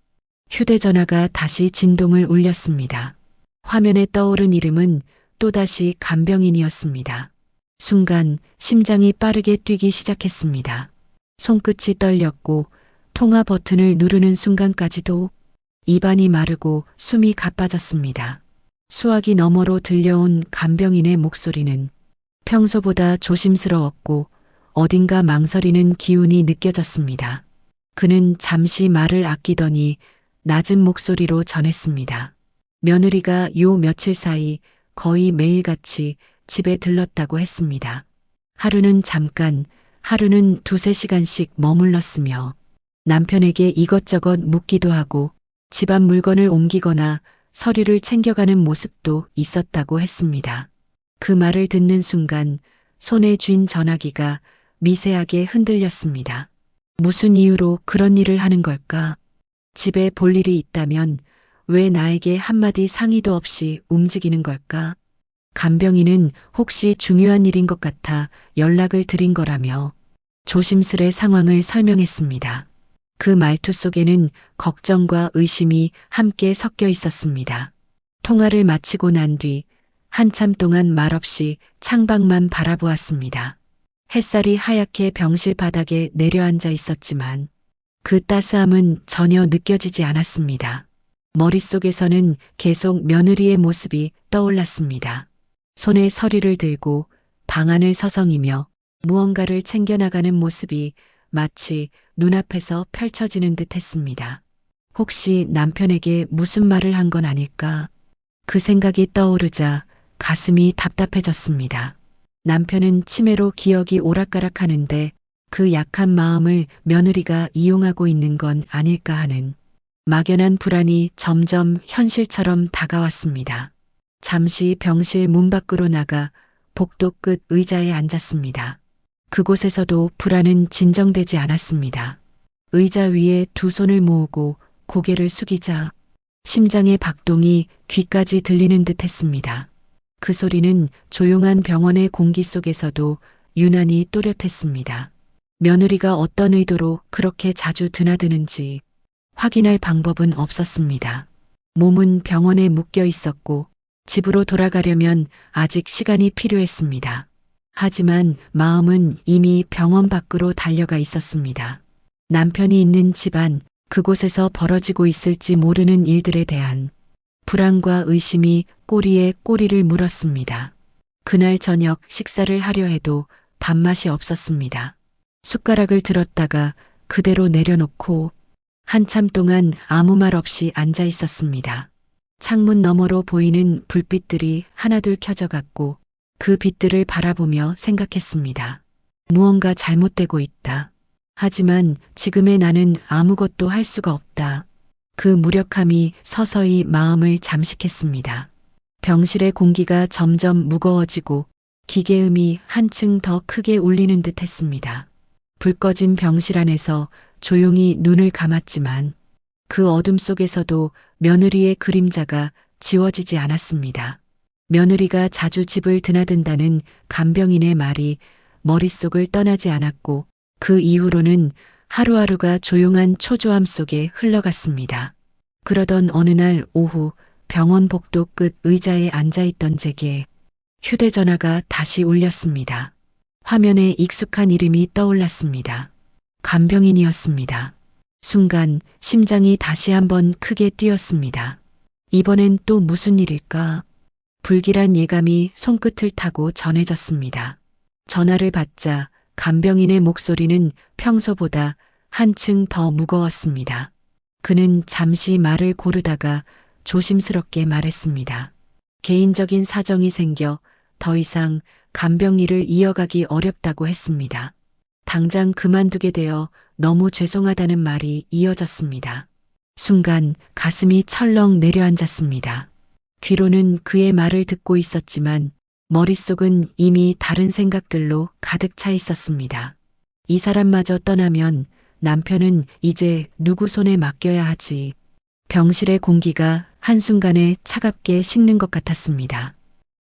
휴대전화가 다시 진동을 울렸습니다. 화면에 떠오른 이름은 또다시 간병인이었습니다. 순간 심장이 빠르게 뛰기 시작했습니다. 손끝이 떨렸고 통화 버튼을 누르는 순간까지도 입안이 마르고 숨이 가빠졌습니다. 수화기 너머로 들려온 간병인의 목소리는 평소보다 조심스러웠고 어딘가 망설이는 기운이 느껴졌습니다. 그는 잠시 말을 아끼더니 낮은 목소리로 전했습니다. 며느리가 요 며칠 사이 거의 매일같이 집에 들렀다고 했습니다. 하루는 잠깐, 하루는 두세 시간씩 머물렀으며 남편에게 이것저것 묻기도 하고 집안 물건을 옮기거나 서류를 챙겨가는 모습도 있었다고 했습니다. 그 말을 듣는 순간 손에 쥔 전화기가 미세하게 흔들렸습니다. 무슨 이유로 그런 일을 하는 걸까? 집에 볼 일이 있다면 왜 나에게 한마디 상의도 없이 움직이는 걸까? 간병인은 혹시 중요한 일인 것 같아 연락을 드린 거라며 조심스레 상황을 설명했습니다. 그 말투 속에는 걱정과 의심이 함께 섞여 있었습니다. 통화를 마치고 난 뒤 한참 동안 말없이 창밖만 바라보았습니다. 햇살이 하얗게 병실 바닥에 내려앉아 있었지만 그 따스함은 전혀 느껴지지 않았습니다. 머릿속에서는 계속 며느리의 모습이 떠올랐습니다. 손에 서류를 들고 방안을 서성이며 무언가를 챙겨나가는 모습이 마치 눈앞에서 펼쳐지는 듯 했습니다. 혹시 남편에게 무슨 말을 한 건 아닐까? 그 생각이 떠오르자 가슴이 답답해졌습니다. 남편은 치매로 기억이 오락가락하는데 그 약한 마음을 며느리가 이용하고 있는 건 아닐까 하는 막연한 불안이 점점 현실처럼 다가왔습니다. 잠시 병실 문 밖으로 나가 복도 끝 의자에 앉았습니다. 그곳에서도 불안은 진정되지 않았습니다. 의자 위에 두 손을 모으고 고개를 숙이자 심장의 박동이 귀까지 들리는 듯 했습니다. 그 소리는 조용한 병원의 공기 속에서도 유난히 또렷했습니다. 며느리가 어떤 의도로 그렇게 자주 드나드는지 확인할 방법은 없었습니다. 몸은 병원에 묶여 있었고 집으로 돌아가려면 아직 시간이 필요했습니다. 하지만 마음은 이미 병원 밖으로 달려가 있었습니다. 남편이 있는 집안, 그곳에서 벌어지고 있을지 모르는 일들에 대한 불안과 의심이 꼬리에 꼬리를 물었습니다. 그날 저녁 식사를 하려 해도 밥맛이 없었습니다. 숟가락을 들었다가 그대로 내려놓고 한참 동안 아무 말 없이 앉아 있었습니다. 창문 너머로 보이는 불빛들이 하나둘 켜져갔고 그 빛들을 바라보며 생각했습니다. 무언가 잘못되고 있다. 하지만 지금의 나는 아무것도 할 수가 없다. 그 무력함이 서서히 마음을 잠식했습니다. 병실의 공기가 점점 무거워지고 기계음이 한층 더 크게 울리는 듯 했습니다. 불 꺼진 병실 안에서 조용히 눈을 감았지만 그 어둠 속에서도 며느리의 그림자가 지워지지 않았습니다. 며느리가 자주 집을 드나든다는 간병인의 말이 머릿속을 떠나지 않았고 그 이후로는 하루하루가 조용한 초조함 속에 흘러갔습니다. 그러던 어느 날 오후 병원 복도 끝 의자에 앉아있던 제게 휴대전화가 다시 울렸습니다. 화면에 익숙한 이름이 떠올랐습니다. 간병인이었습니다. 순간 심장이 다시 한번 크게 뛰었습니다. 이번엔 또 무슨 일일까? 불길한 예감이 손끝을 타고 전해졌습니다. 전화를 받자 간병인의 목소리는 평소보다 한층 더 무거웠습니다. 그는 잠시 말을 고르다가 조심스럽게 말했습니다. 개인적인 사정이 생겨 더 이상 간병 일을 이어가기 어렵다고 했습니다. 당장 그만두게 되어 너무 죄송하다는 말이 이어졌습니다. 순간 가슴이 철렁 내려앉았습니다. 귀로는 그의 말을 듣고 있었지만 머릿속은 이미 다른 생각들로 가득 차 있었습니다. 이 사람마저 떠나면 남편은 이제 누구 손에 맡겨야 하지. 병실의 공기가 한순간에 차갑게 식는 것 같았습니다.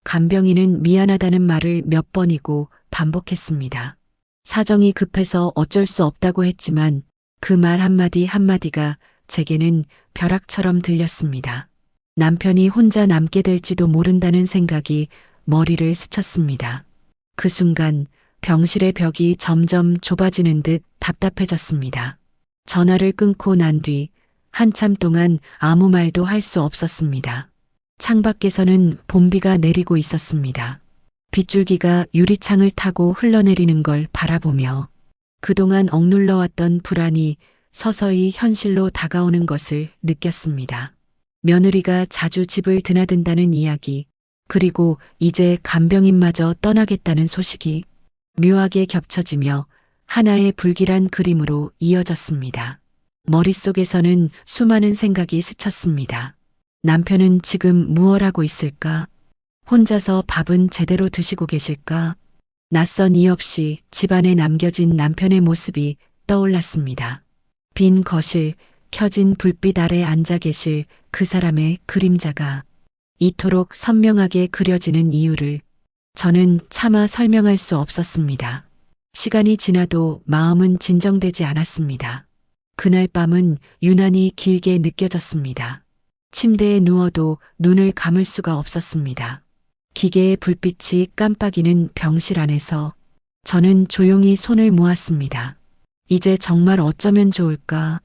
간병인은 미안하다는 말을 몇 번이고 반복했습니다. 사정이 급해서 어쩔 수 없다고 했지만 그 말 한마디 한마디가 제게는 벼락처럼 들렸습니다. 남편이 혼자 남게 될지도 모른다는 생각이 머리를 스쳤습니다. 그 순간 병실의 벽이 점점 좁아지는 듯 답답해졌습니다. 전화를 끊고 난 뒤 한참 동안 아무 말도 할 수 없었습니다. 창밖에서는 봄비가 내리고 있었습니다. 빗줄기가 유리창을 타고 흘러내리는 걸 바라보며 그동안 억눌러왔던 불안이 서서히 현실로 다가오는 것을 느꼈습니다. 며느리가 자주 집을 드나든다는 이야기, 그리고 이제 간병인마저 떠나겠다는 소식이 묘하게 겹쳐지며 하나의 불길한 그림으로 이어졌습니다. 머릿속에서는 수많은 생각이 스쳤습니다. 남편은 지금 무얼 하고 있을까? 혼자서 밥은 제대로 드시고 계실까? 낯선 이 없이 집안에 남겨진 남편의 모습이 떠올랐습니다. 빈 거실, 켜진 불빛 아래 앉아 계실 그 사람의 그림자가 이토록 선명하게 그려지는 이유를 저는 차마 설명할 수 없었습니다. 시간이 지나도 마음은 진정되지 않았습니다. 그날 밤은 유난히 길게 느껴졌습니다. 침대에 누워도 눈을 감을 수가 없었습니다. 기계의 불빛이 깜빡이는 병실 안에서 저는 조용히 손을 모았습니다. 이제 정말 어쩌면 좋을까?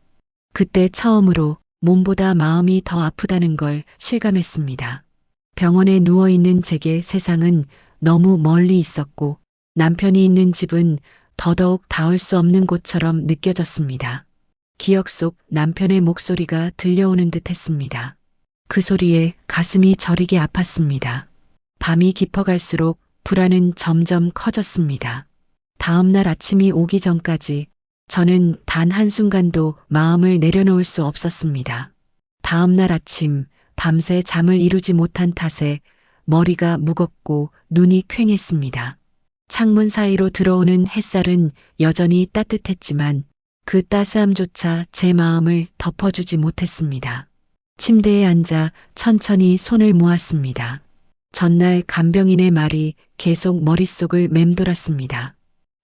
그때 처음으로 몸보다 마음이 더 아프다는 걸 실감했습니다. 병원에 누워있는 제게 세상은 너무 멀리 있었고 남편이 있는 집은 더더욱 닿을 수 없는 곳처럼 느껴졌습니다. 기억 속 남편의 목소리가 들려오는 듯 했습니다. 그 소리에 가슴이 저리게 아팠습니다. 밤이 깊어갈수록 불안은 점점 커졌습니다. 다음 날 아침이 오기 전까지 저는 단 한순간도 마음을 내려놓을 수 없었습니다. 다음 날 아침 밤새 잠을 이루지 못한 탓에 머리가 무겁고 눈이 퀭했습니다. 창문 사이로 들어오는 햇살은 여전히 따뜻했지만 그 따스함조차 제 마음을 덮어주지 못했습니다. 침대에 앉아 천천히 손을 모았습니다. 전날 간병인의 말이 계속 머릿속을 맴돌았습니다.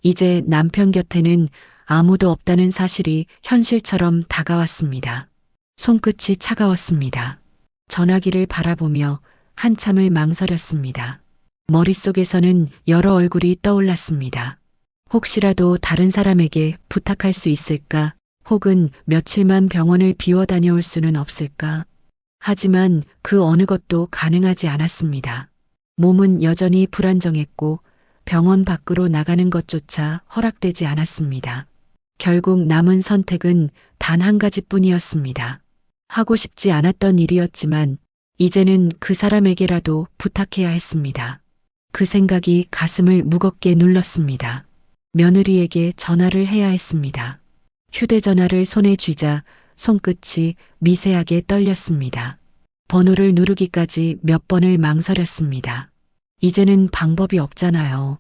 이제 남편 곁에는 아무도 없다는 사실이 현실처럼 다가왔습니다. 손끝이 차가웠습니다. 전화기를 바라보며 한참을 망설였습니다. 머릿속에서는 여러 얼굴이 떠올랐습니다. 혹시라도 다른 사람에게 부탁할 수 있을까? 혹은 며칠만 병원을 비워 다녀올 수는 없을까? 하지만 그 어느 것도 가능하지 않았습니다. 몸은 여전히 불안정했고 병원 밖으로 나가는 것조차 허락되지 않았습니다. 결국 남은 선택은 단 한 가지뿐이었습니다. 하고 싶지 않았던 일이었지만 이제는 그 사람에게라도 부탁해야 했습니다. 그 생각이 가슴을 무겁게 눌렀습니다. 며느리에게 전화를 해야 했습니다. 휴대전화를 손에 쥐자 손끝이 미세하게 떨렸습니다. 번호를 누르기까지 몇 번을 망설였습니다. 이제는 방법이 없잖아요.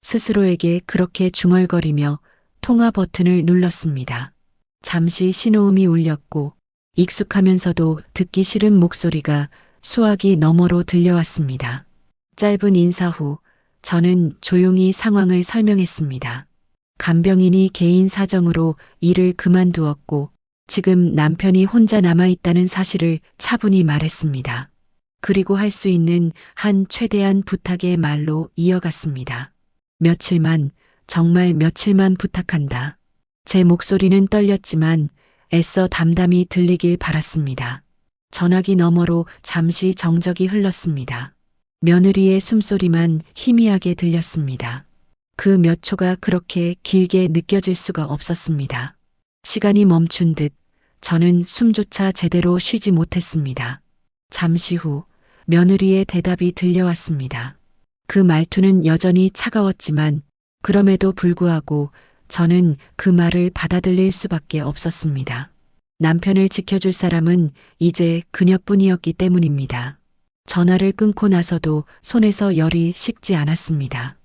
스스로에게 그렇게 중얼거리며 통화 버튼을 눌렀습니다. 잠시 신호음이 울렸고 익숙하면서도 듣기 싫은 목소리가 수화기 너머로 들려왔습니다. 짧은 인사 후 저는 조용히 상황을 설명했습니다. 간병인이 개인 사정으로 일을 그만두었고 지금 남편이 혼자 남아있다는 사실을 차분히 말했습니다. 그리고 할 수 있는 한 최대한 부탁의 말로 이어갔습니다. 며칠만, 정말 며칠만 부탁한다. 제 목소리는 떨렸지만 애써 담담히 들리길 바랐습니다. 전화기 너머로 잠시 정적이 흘렀습니다. 며느리의 숨소리만 희미하게 들렸습니다. 그 몇 초가 그렇게 길게 느껴질 수가 없었습니다. 시간이 멈춘 듯 저는 숨조차 제대로 쉬지 못했습니다. 잠시 후 며느리의 대답이 들려왔습니다. 그 말투는 여전히 차가웠지만 그럼에도 불구하고 저는 그 말을 받아들일 수밖에 없었습니다. 남편을 지켜줄 사람은 이제 그녀뿐이었기 때문입니다. 전화를 끊고 나서도 손에서 열이 식지 않았습니다.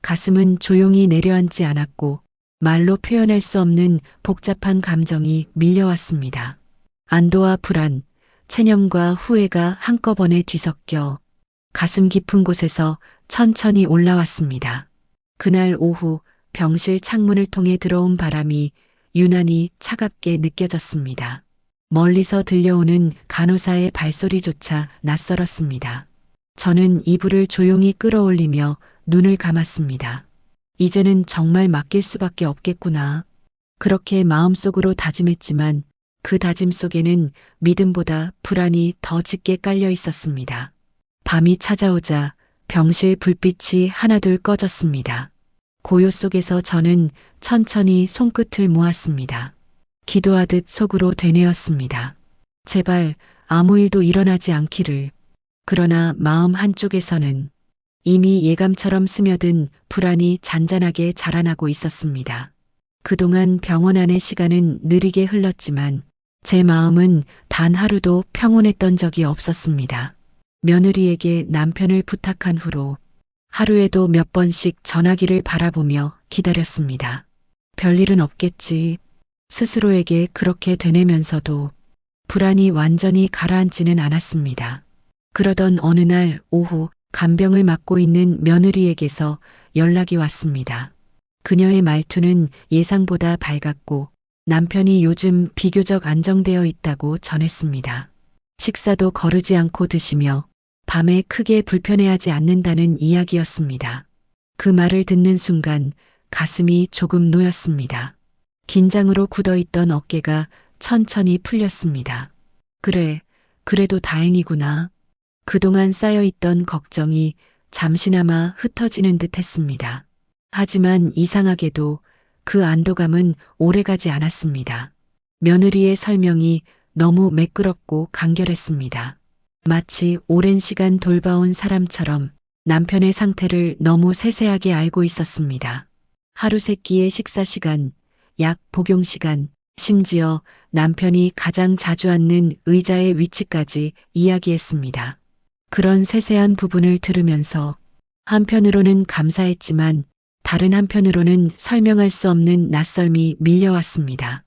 가슴은 조용히 내려앉지 않았고 말로 표현할 수 없는 복잡한 감정이 밀려왔습니다. 안도와 불안, 체념과 후회가 한꺼번에 뒤섞여 가슴 깊은 곳에서 천천히 올라왔습니다. 그날 오후 병실 창문을 통해 들어온 바람이 유난히 차갑게 느껴졌습니다. 멀리서 들려오는 간호사의 발소리조차 낯설었습니다. 저는 이불을 조용히 끌어올리며 눈을 감았습니다. 이제는 정말 맡길 수밖에 없겠구나. 그렇게 마음속으로 다짐했지만 그 다짐 속에는 믿음보다 불안이 더 짙게 깔려 있었습니다. 밤이 찾아오자 병실 불빛이 하나둘 꺼졌습니다. 고요 속에서 저는 천천히 손끝을 모았습니다. 기도하듯 속으로 되뇌었습니다. 제발 아무 일도 일어나지 않기를. 그러나 마음 한쪽에서는 이미 예감처럼 스며든 불안이 잔잔하게 자라나고 있었습니다. 그동안 병원 안의 시간은 느리게 흘렀지만 제 마음은 단 하루도 평온했던 적이 없었습니다. 며느리에게 남편을 부탁한 후로 하루에도 몇 번씩 전화기를 바라보며 기다렸습니다. 별일은 없겠지. 스스로에게 그렇게 되뇌면서도 불안이 완전히 가라앉지는 않았습니다. 그러던 어느 날 오후 간병을 맡고 있는 며느리에게서 연락이 왔습니다. 그녀의 말투는 예상보다 밝았고 남편이 요즘 비교적 안정되어 있다고 전했습니다. 식사도 거르지 않고 드시며 밤에 크게 불편해하지 않는다는 이야기였습니다. 그 말을 듣는 순간 가슴이 조금 놓였습니다. 긴장으로 굳어있던 어깨가 천천히 풀렸습니다. 그래, 그래도 다행이구나. 그동안 쌓여있던 걱정이 잠시나마 흩어지는 듯 했습니다. 하지만 이상하게도 그 안도감은 오래가지 않았습니다. 며느리의 설명이 너무 매끄럽고 간결했습니다. 마치 오랜 시간 돌봐온 사람처럼 남편의 상태를 너무 세세하게 알고 있었습니다. 하루 세 끼의 식사 시간, 약 복용 시간, 심지어 남편이 가장 자주 앉는 의자의 위치까지 이야기했습니다. 그런 세세한 부분을 들으면서 한편으로는 감사했지만 다른 한편으로는 설명할 수 없는 낯설미 밀려왔습니다.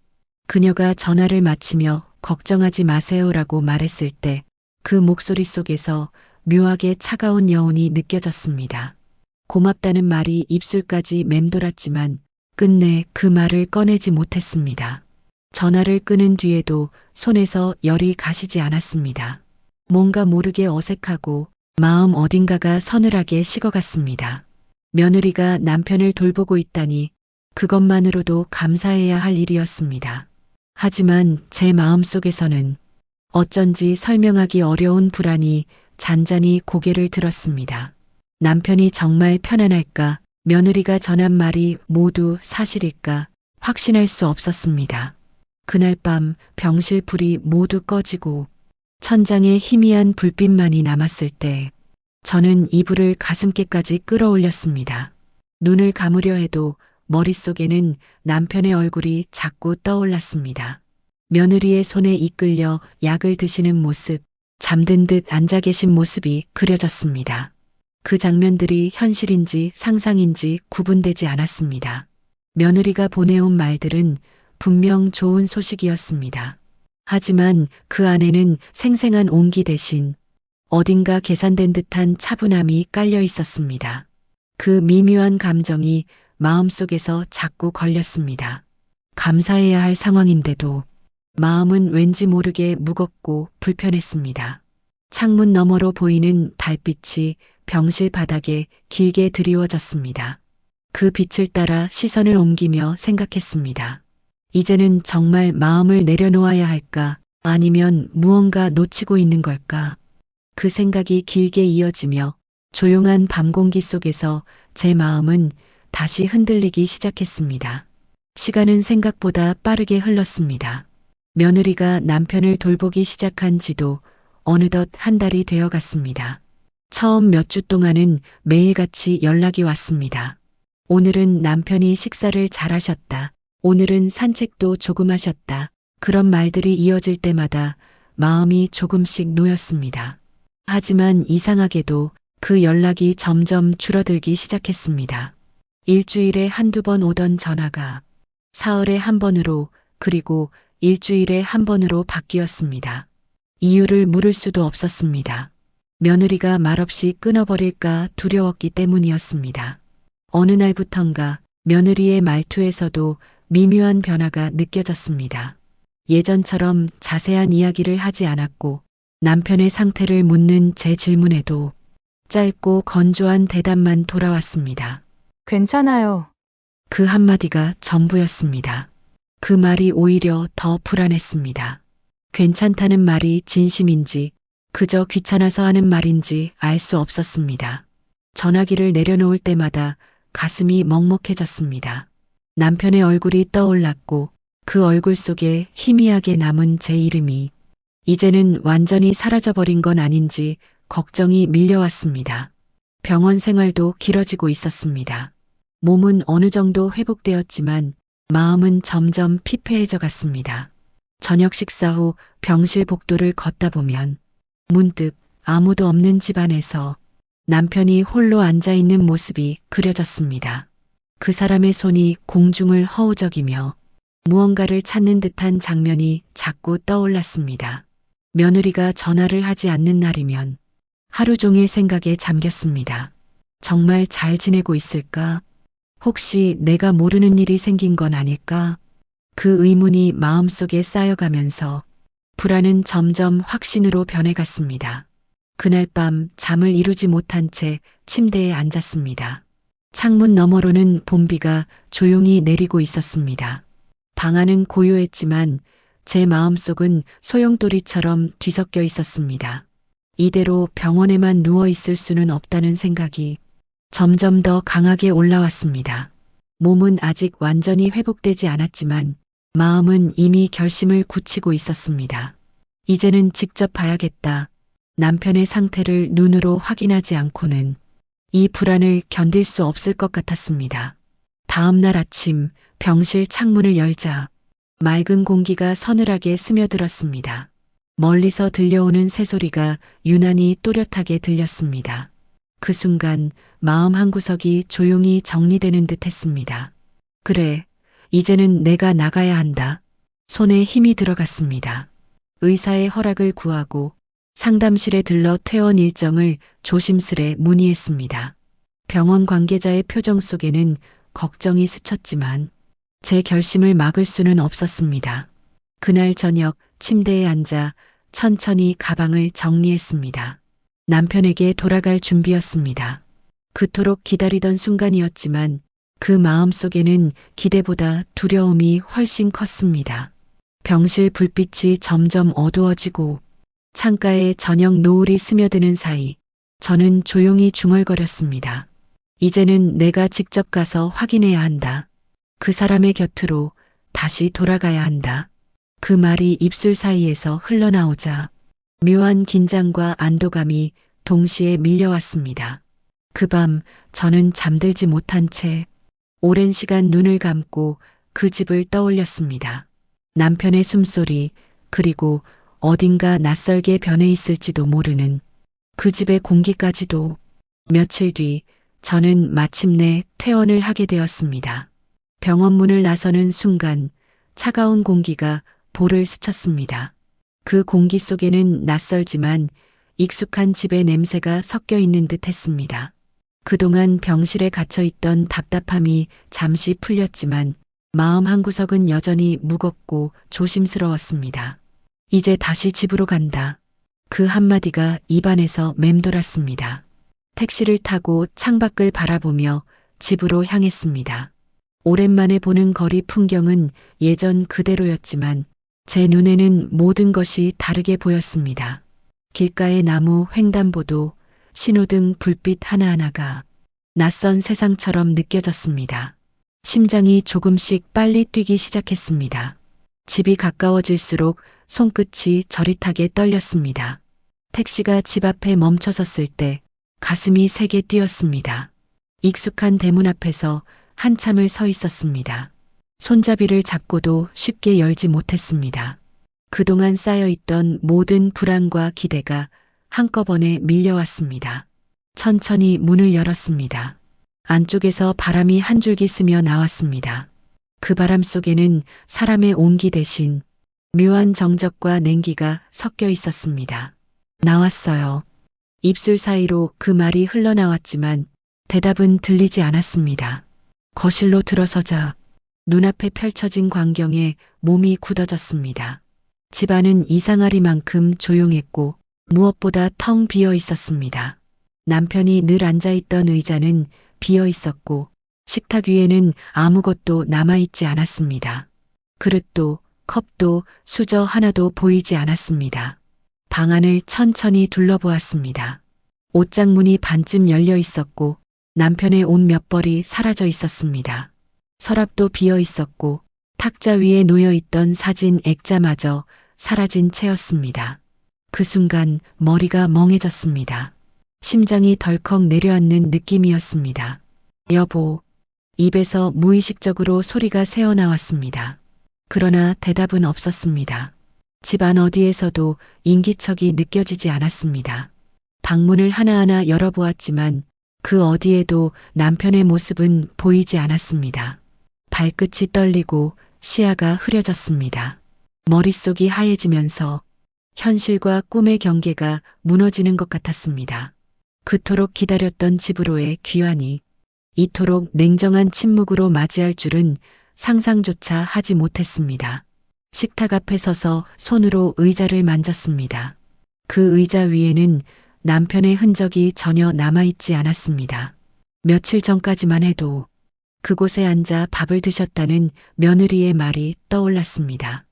그녀가 전화를 마치며 걱정하지 마세요라고 말했을 때 그 목소리 속에서 묘하게 차가운 여운이 느껴졌습니다. 고맙다는 말이 입술까지 맴돌았지만 끝내 그 말을 꺼내지 못했습니다. 전화를 끊은 뒤에도 손에서 열이 가시지 않았습니다. 뭔가 모르게 어색하고 마음 어딘가가 서늘하게 식어갔습니다. 며느리가 남편을 돌보고 있다니 그것만으로도 감사해야 할 일이었습니다. 하지만 제 마음속에서는 어쩐지 설명하기 어려운 불안이 잔잔히 고개를 들었습니다. 남편이 정말 편안할까? 며느리가 전한 말이 모두 사실일까? 확신할 수 없었습니다. 그날 밤 병실 불이 모두 꺼지고 천장에 희미한 불빛만이 남았을 때 저는 이불을 가슴께까지 끌어올렸습니다. 눈을 감으려 해도 머릿속에는 남편의 얼굴이 자꾸 떠올랐습니다. 며느리의 손에 이끌려 약을 드시는 모습, 잠든 듯 앉아 계신 모습이 그려졌습니다. 그 장면들이 현실인지 상상인지 구분되지 않았습니다. 며느리가 보내온 말들은 분명 좋은 소식이었습니다. 하지만 그 안에는 생생한 온기 대신 어딘가 계산된 듯한 차분함이 깔려 있었습니다. 그 미묘한 감정이 마음속에서 자꾸 걸렸습니다. 감사해야 할 상황인데도 마음은 왠지 모르게 무겁고 불편했습니다. 창문 너머로 보이는 달빛이 병실 바닥에 길게 드리워졌습니다. 그 빛을 따라 시선을 옮기며 생각했습니다. 이제는 정말 마음을 내려놓아야 할까? 아니면 무언가 놓치고 있는 걸까? 그 생각이 길게 이어지며 조용한 밤 공기 속에서 제 마음은 다시 흔들리기 시작했습니다. 시간은 생각보다 빠르게 흘렀습니다. 며느리가 남편을 돌보기 시작한 지도 어느덧 한 달이 되어 갔습니다. 처음 몇 주 동안은 매일같이 연락이 왔습니다. 오늘은 남편이 식사를 잘하셨다. 오늘은 산책도 조금 하셨다. 그런 말들이 이어질 때마다 마음이 조금씩 놓였습니다. 하지만 이상하게도 그 연락이 점점 줄어들기 시작했습니다. 일주일에 한두 번 오던 전화가 사흘에 한 번으로 그리고 일주일에 한 번으로 바뀌었습니다. 이유를 물을 수도 없었습니다. 며느리가 말없이 끊어버릴까 두려웠기 때문이었습니다. 어느 날부턴가 며느리의 말투에서도 미묘한 변화가 느껴졌습니다. 예전처럼 자세한 이야기를 하지 않았고 남편의 상태를 묻는 제 질문에도 짧고 건조한 대답만 돌아왔습니다. 괜찮아요. 그 한마디가 전부였습니다. 그 말이 오히려 더 불안했습니다. 괜찮다는 말이 진심인지 그저 귀찮아서 하는 말인지 알 수 없었습니다. 전화기를 내려놓을 때마다 가슴이 먹먹해졌습니다. 남편의 얼굴이 떠올랐고 그 얼굴 속에 희미하게 남은 제 이름이 이제는 완전히 사라져버린 건 아닌지 걱정이 밀려왔습니다. 병원 생활도 길어지고 있었습니다. 몸은 어느 정도 회복되었지만 마음은 점점 피폐해져 갔습니다. 저녁 식사 후 병실 복도를 걷다 보면 문득 아무도 없는 집안에서 남편이 홀로 앉아있는 모습이 그려졌습니다. 그 사람의 손이 공중을 허우적이며 무언가를 찾는 듯한 장면이 자꾸 떠올랐습니다. 며느리가 전화를 하지 않는 날이면 하루 종일 생각에 잠겼습니다. 정말 잘 지내고 있을까? 혹시 내가 모르는 일이 생긴 건 아닐까? 그 의문이 마음속에 쌓여가면서 불안은 점점 확신으로 변해갔습니다. 그날 밤 잠을 이루지 못한 채 침대에 앉았습니다. 창문 너머로는 봄비가 조용히 내리고 있었습니다. 방 안은 고요했지만 제 마음속은 소용돌이처럼 뒤섞여 있었습니다. 이대로 병원에만 누워 있을 수는 없다는 생각이 점점 더 강하게 올라왔습니다. 몸은 아직 완전히 회복되지 않았지만 마음은 이미 결심을 굳히고 있었습니다. 이제는 직접 봐야겠다. 남편의 상태를 눈으로 확인하지 않고는 이 불안을 견딜 수 없을 것 같았습니다. 다음 날 아침 병실 창문을 열자 맑은 공기가 서늘하게 스며들었습니다. 멀리서 들려오는 새소리가 유난히 또렷하게 들렸습니다. 그 순간 마음 한구석이 조용히 정리되는 듯 했습니다. 그래, 이제는 내가 나가야 한다. 손에 힘이 들어갔습니다. 의사의 허락을 구하고 상담실에 들러 퇴원 일정을 조심스레 문의했습니다. 병원 관계자의 표정 속에는 걱정이 스쳤지만 제 결심을 막을 수는 없었습니다. 그날 저녁 침대에 앉아 천천히 가방을 정리했습니다. 남편에게 돌아갈 준비였습니다. 그토록 기다리던 순간이었지만 그 마음 속에는 기대보다 두려움이 훨씬 컸습니다. 병실 불빛이 점점 어두워지고 창가에 저녁 노을이 스며드는 사이 저는 조용히 중얼거렸습니다. 이제는 내가 직접 가서 확인해야 한다. 그 사람의 곁으로 다시 돌아가야 한다. 그 말이 입술 사이에서 흘러나오자 묘한 긴장과 안도감이 동시에 밀려왔습니다. 그 밤 저는 잠들지 못한 채 오랜 시간 눈을 감고 그 집을 떠올렸습니다. 남편의 숨소리, 그리고 어딘가 낯설게 변해 있을지도 모르는 그 집의 공기까지도. 며칠 뒤 저는 마침내 퇴원을 하게 되었습니다. 병원 문을 나서는 순간 차가운 공기가 볼을 스쳤습니다. 그 공기 속에는 낯설지만 익숙한 집의 냄새가 섞여 있는 듯 했습니다. 그동안 병실에 갇혀 있던 답답함이 잠시 풀렸지만 마음 한구석은 여전히 무겁고 조심스러웠습니다. 이제 다시 집으로 간다. 그 한마디가 입안에서 맴돌았습니다. 택시를 타고 창밖을 바라보며 집으로 향했습니다. 오랜만에 보는 거리 풍경은 예전 그대로였지만 제 눈에는 모든 것이 다르게 보였습니다. 길가의 나무 횡단보도, 신호등 불빛 하나하나가 낯선 세상처럼 느껴졌습니다. 심장이 조금씩 빨리 뛰기 시작했습니다. 집이 가까워질수록 손끝이 저릿하게 떨렸습니다. 택시가 집 앞에 멈춰섰을 때 가슴이 세게 뛰었습니다. 익숙한 대문 앞에서 한참을 서 있었습니다. 손잡이를 잡고도 쉽게 열지 못했습니다. 그동안 쌓여있던 모든 불안과 기대가 한꺼번에 밀려왔습니다. 천천히 문을 열었습니다. 안쪽에서 바람이 한 줄기 스며 나왔습니다. 그 바람 속에는 사람의 온기 대신 묘한 정적과 냉기가 섞여 있었습니다. 나왔어요. 입술 사이로 그 말이 흘러나왔지만 대답은 들리지 않았습니다. 거실로 들어서자 눈앞에 펼쳐진 광경에 몸이 굳어졌습니다. 집안은 이상하리만큼 조용했고 무엇보다 텅 비어 있었습니다. 남편이 늘 앉아있던 의자는 비어 있었고 식탁 위에는 아무것도 남아있지 않았습니다. 그릇도 컵도 수저 하나도 보이지 않았습니다. 방 안을 천천히 둘러보았습니다. 옷장문이 반쯤 열려 있었고 남편의 옷 몇 벌이 사라져 있었습니다. 서랍도 비어 있었고 탁자 위에 놓여 있던 사진 액자마저 사라진 채였습니다. 그 순간 머리가 멍해졌습니다. 심장이 덜컥 내려앉는 느낌이었습니다. 여보, 입에서 무의식적으로 소리가 새어나왔습니다. 그러나 대답은 없었습니다. 집안 어디에서도 인기척이 느껴지지 않았습니다. 방문을 하나하나 열어보았지만 그 어디에도 남편의 모습은 보이지 않았습니다. 발끝이 떨리고 시야가 흐려졌습니다. 머릿속이 하얘지면서 현실과 꿈의 경계가 무너지는 것 같았습니다. 그토록 기다렸던 집으로의 귀환이 이토록 냉정한 침묵으로 맞이할 줄은 상상조차 하지 못했습니다. 식탁 앞에 서서 손으로 의자를 만졌습니다. 그 의자 위에는 남편의 흔적이 전혀 남아있지 않았습니다. 며칠 전까지만 해도 그곳에 앉아 밥을 드셨다는 며느리의 말이 떠올랐습니다.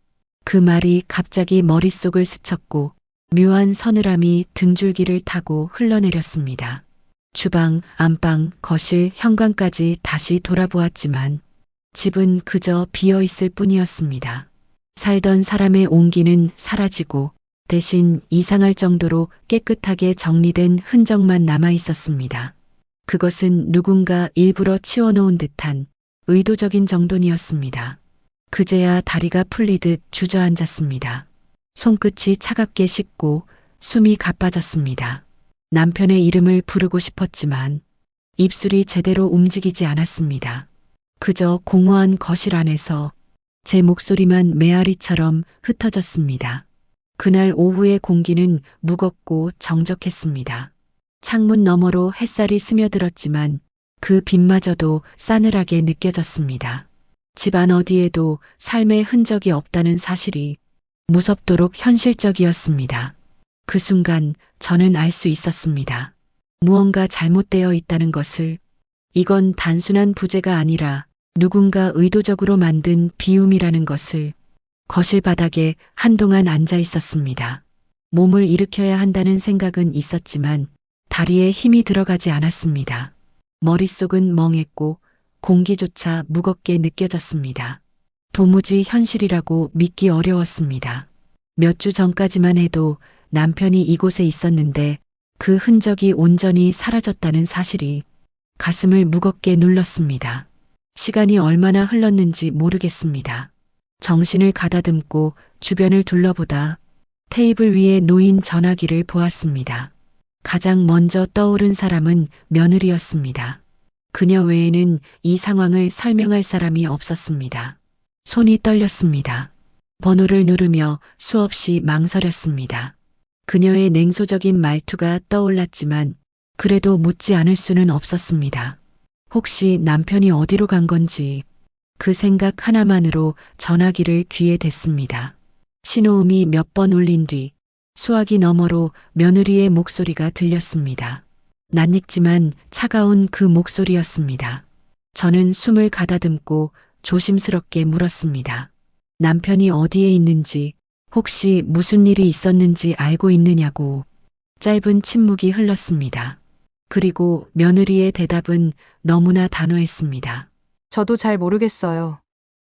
그 말이 갑자기 머릿속을 스쳤고 묘한 서늘함이 등줄기를 타고 흘러내렸습니다. 주방, 안방, 거실, 현관까지 다시 돌아보았지만 집은 그저 비어 있을 뿐이었습니다. 살던 사람의 온기는 사라지고 대신 이상할 정도로 깨끗하게 정리된 흔적만 남아 있었습니다. 그것은 누군가 일부러 치워놓은 듯한 의도적인 정돈이었습니다. 그제야 다리가 풀리듯 주저앉았습니다. 손끝이 차갑게 식고 숨이 가빠졌습니다. 남편의 이름을 부르고 싶었지만 입술이 제대로 움직이지 않았습니다. 그저 공허한 거실 안에서 제 목소리만 메아리처럼 흩어졌습니다. 그날 오후의 공기는 무겁고 정적했습니다. 창문 너머로 햇살이 스며들었지만 그 빛마저도 싸늘하게 느껴졌습니다. 집안 어디에도 삶의 흔적이 없다는 사실이 무섭도록 현실적이었습니다. 그 순간 저는 알 수 있었습니다. 무언가 잘못되어 있다는 것을. 이건 단순한 부재가 아니라 누군가 의도적으로 만든 비움이라는 것을. 거실 바닥에 한동안 앉아 있었습니다. 몸을 일으켜야 한다는 생각은 있었지만 다리에 힘이 들어가지 않았습니다. 머릿속은 멍했고 공기조차 무겁게 느껴졌습니다. 도무지 현실이라고 믿기 어려웠습니다. 몇 주 전까지만 해도 남편이 이곳에 있었는데 그 흔적이 온전히 사라졌다는 사실이 가슴을 무겁게 눌렀습니다. 시간이 얼마나 흘렀는지 모르겠습니다. 정신을 가다듬고 주변을 둘러보다 테이블 위에 놓인 전화기를 보았습니다. 가장 먼저 떠오른 사람은 며느리였습니다. 그녀 외에는 이 상황을 설명할 사람이 없었습니다. 손이 떨렸습니다. 번호를 누르며 수없이 망설였습니다. 그녀의 냉소적인 말투가 떠올랐지만 그래도 묻지 않을 수는 없었습니다. 혹시 남편이 어디로 간 건지 그 생각 하나만으로 전화기를 귀에 댔습니다. 신호음이 몇 번 울린 뒤 수화기 너머로 며느리의 목소리가 들렸습니다. 낯익지만 차가운 그 목소리였습니다. 저는 숨을 가다듬고 조심스럽게 물었습니다. 남편이 어디에 있는지, 혹시 무슨 일이 있었는지 알고 있느냐고. 짧은 침묵이 흘렀습니다. 그리고 며느리의 대답은 너무나 단호했습니다. 저도 잘 모르겠어요.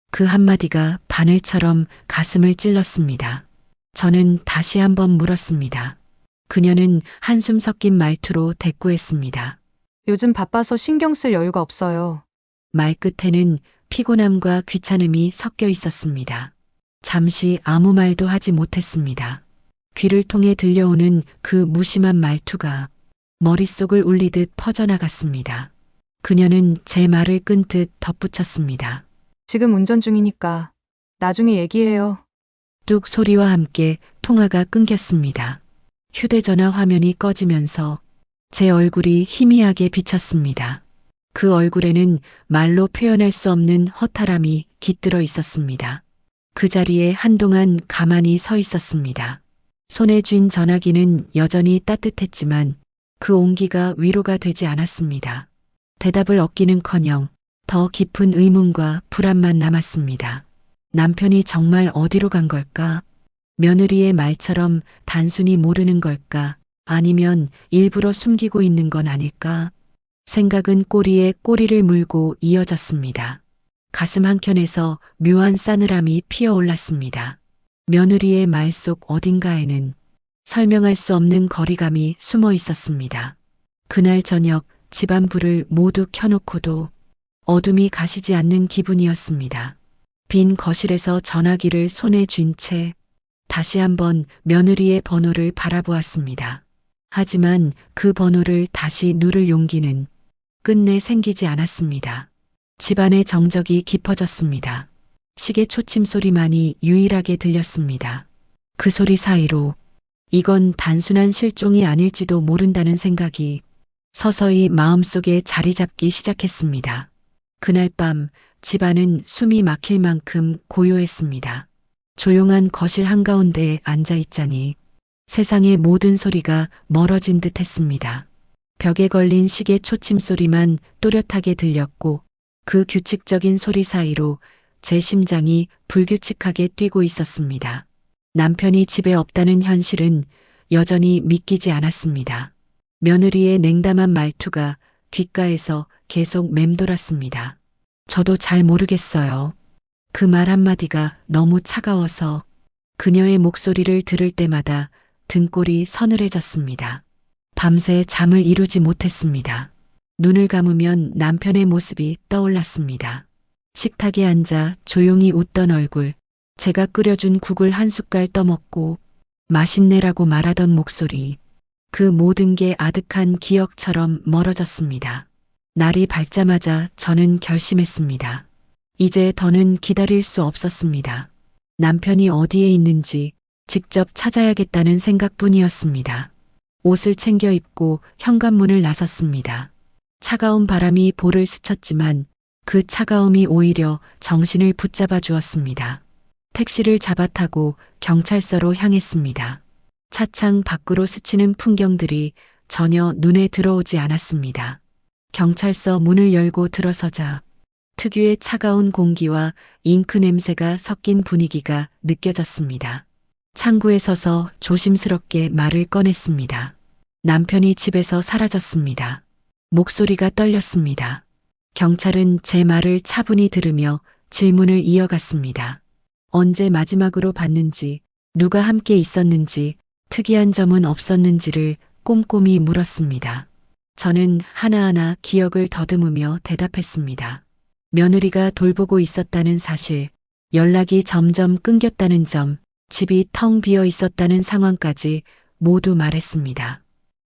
그 한마디가 바늘처럼 가슴을 찔렀습니다. 저는 다시 한번 물었습니다. 그녀는 한숨 섞인 말투로 대꾸했습니다. 요즘 바빠서 신경 쓸 여유가 없어요. 말 끝에는 피곤함과 귀찮음이 섞여 있었습니다. 잠시 아무 말도 하지 못했습니다. 귀를 통해 들려오는 그 무심한 말투가 머릿속을 울리듯 퍼져나갔습니다. 그녀는 제 말을 끈듯 덧붙였습니다. 지금 운전 중이니까 나중에 얘기해요. 뚝 소리와 함께 통화가 끊겼습니다. 휴대전화 화면이 꺼지면서 제 얼굴이 희미하게 비쳤습니다. 그 얼굴에는 말로 표현할 수 없는 허탈함이 깃들어 있었습니다. 그 자리에 한동안 가만히 서 있었습니다. 손에 쥔 전화기는 여전히 따뜻했지만 그 온기가 위로가 되지 않았습니다. 대답을 얻기는커녕 더 깊은 의문과 불안만 남았습니다. 남편이 정말 어디로 간 걸까? 며느리의 말처럼 단순히 모르는 걸까? 아니면 일부러 숨기고 있는 건 아닐까? 생각은 꼬리에 꼬리를 물고 이어졌습니다. 가슴 한켠에서 묘한 싸늘함이 피어올랐습니다. 며느리의 말 속 어딘가에는 설명할 수 없는 거리감이 숨어 있었습니다. 그날 저녁 집안 불을 모두 켜놓고도 어둠이 가시지 않는 기분이었습니다. 빈 거실에서 전화기를 손에 쥔 채 다시 한번 며느리의 번호를 바라보았습니다. 하지만 그 번호를 다시 누를 용기는 끝내 생기지 않았습니다. 집안의 정적이 깊어졌습니다. 시계 초침 소리만이 유일하게 들렸습니다. 그 소리 사이로 이건 단순한 실종이 아닐지도 모른다는 생각이 서서히 마음속에 자리 잡기 시작했습니다. 그날 밤 집안은 숨이 막힐 만큼 고요했습니다. 조용한 거실 한가운데에 앉아 있자니 세상의 모든 소리가 멀어진 듯 했습니다. 벽에 걸린 시계 초침 소리만 또렷하게 들렸고 그 규칙적인 소리 사이로 제 심장이 불규칙하게 뛰고 있었습니다. 남편이 집에 없다는 현실은 여전히 믿기지 않았습니다. 며느리의 냉담한 말투가 귓가에서 계속 맴돌았습니다. 저도 잘 모르겠어요. 그 말 한마디가 너무 차가워서 그녀의 목소리를 들을 때마다 등골이 서늘해졌습니다. 밤새 잠을 이루지 못했습니다. 눈을 감으면 남편의 모습이 떠올랐습니다. 식탁에 앉아 조용히 웃던 얼굴, 제가 끓여준 국을 한 숟갈 떠먹고 맛있네라고 말하던 목소리, 그 모든 게 아득한 기억처럼 멀어졌습니다. 날이 밝자마자 저는 결심했습니다. 이제 더는 기다릴 수 없었습니다. 남편이 어디에 있는지 직접 찾아야겠다는 생각뿐이었습니다. 옷을 챙겨 입고 현관문을 나섰습니다. 차가운 바람이 볼을 스쳤지만 그 차가움이 오히려 정신을 붙잡아 주었습니다. 택시를 잡아 타고 경찰서로 향했습니다. 차창 밖으로 스치는 풍경들이 전혀 눈에 들어오지 않았습니다. 경찰서 문을 열고 들어서자 특유의 차가운 공기와 잉크 냄새가 섞인 분위기가 느껴졌습니다. 창구에 서서 조심스럽게 말을 꺼냈습니다. 남편이 집에서 사라졌습니다. 목소리가 떨렸습니다. 경찰은 제 말을 차분히 들으며 질문을 이어갔습니다. 언제 마지막으로 봤는지, 누가 함께 있었는지, 특이한 점은 없었는지를 꼼꼼히 물었습니다. 저는 하나하나 기억을 더듬으며 대답했습니다. 며느리가 돌보고 있었다는 사실, 연락이 점점 끊겼다는 점, 집이 텅 비어 있었다는 상황까지 모두 말했습니다.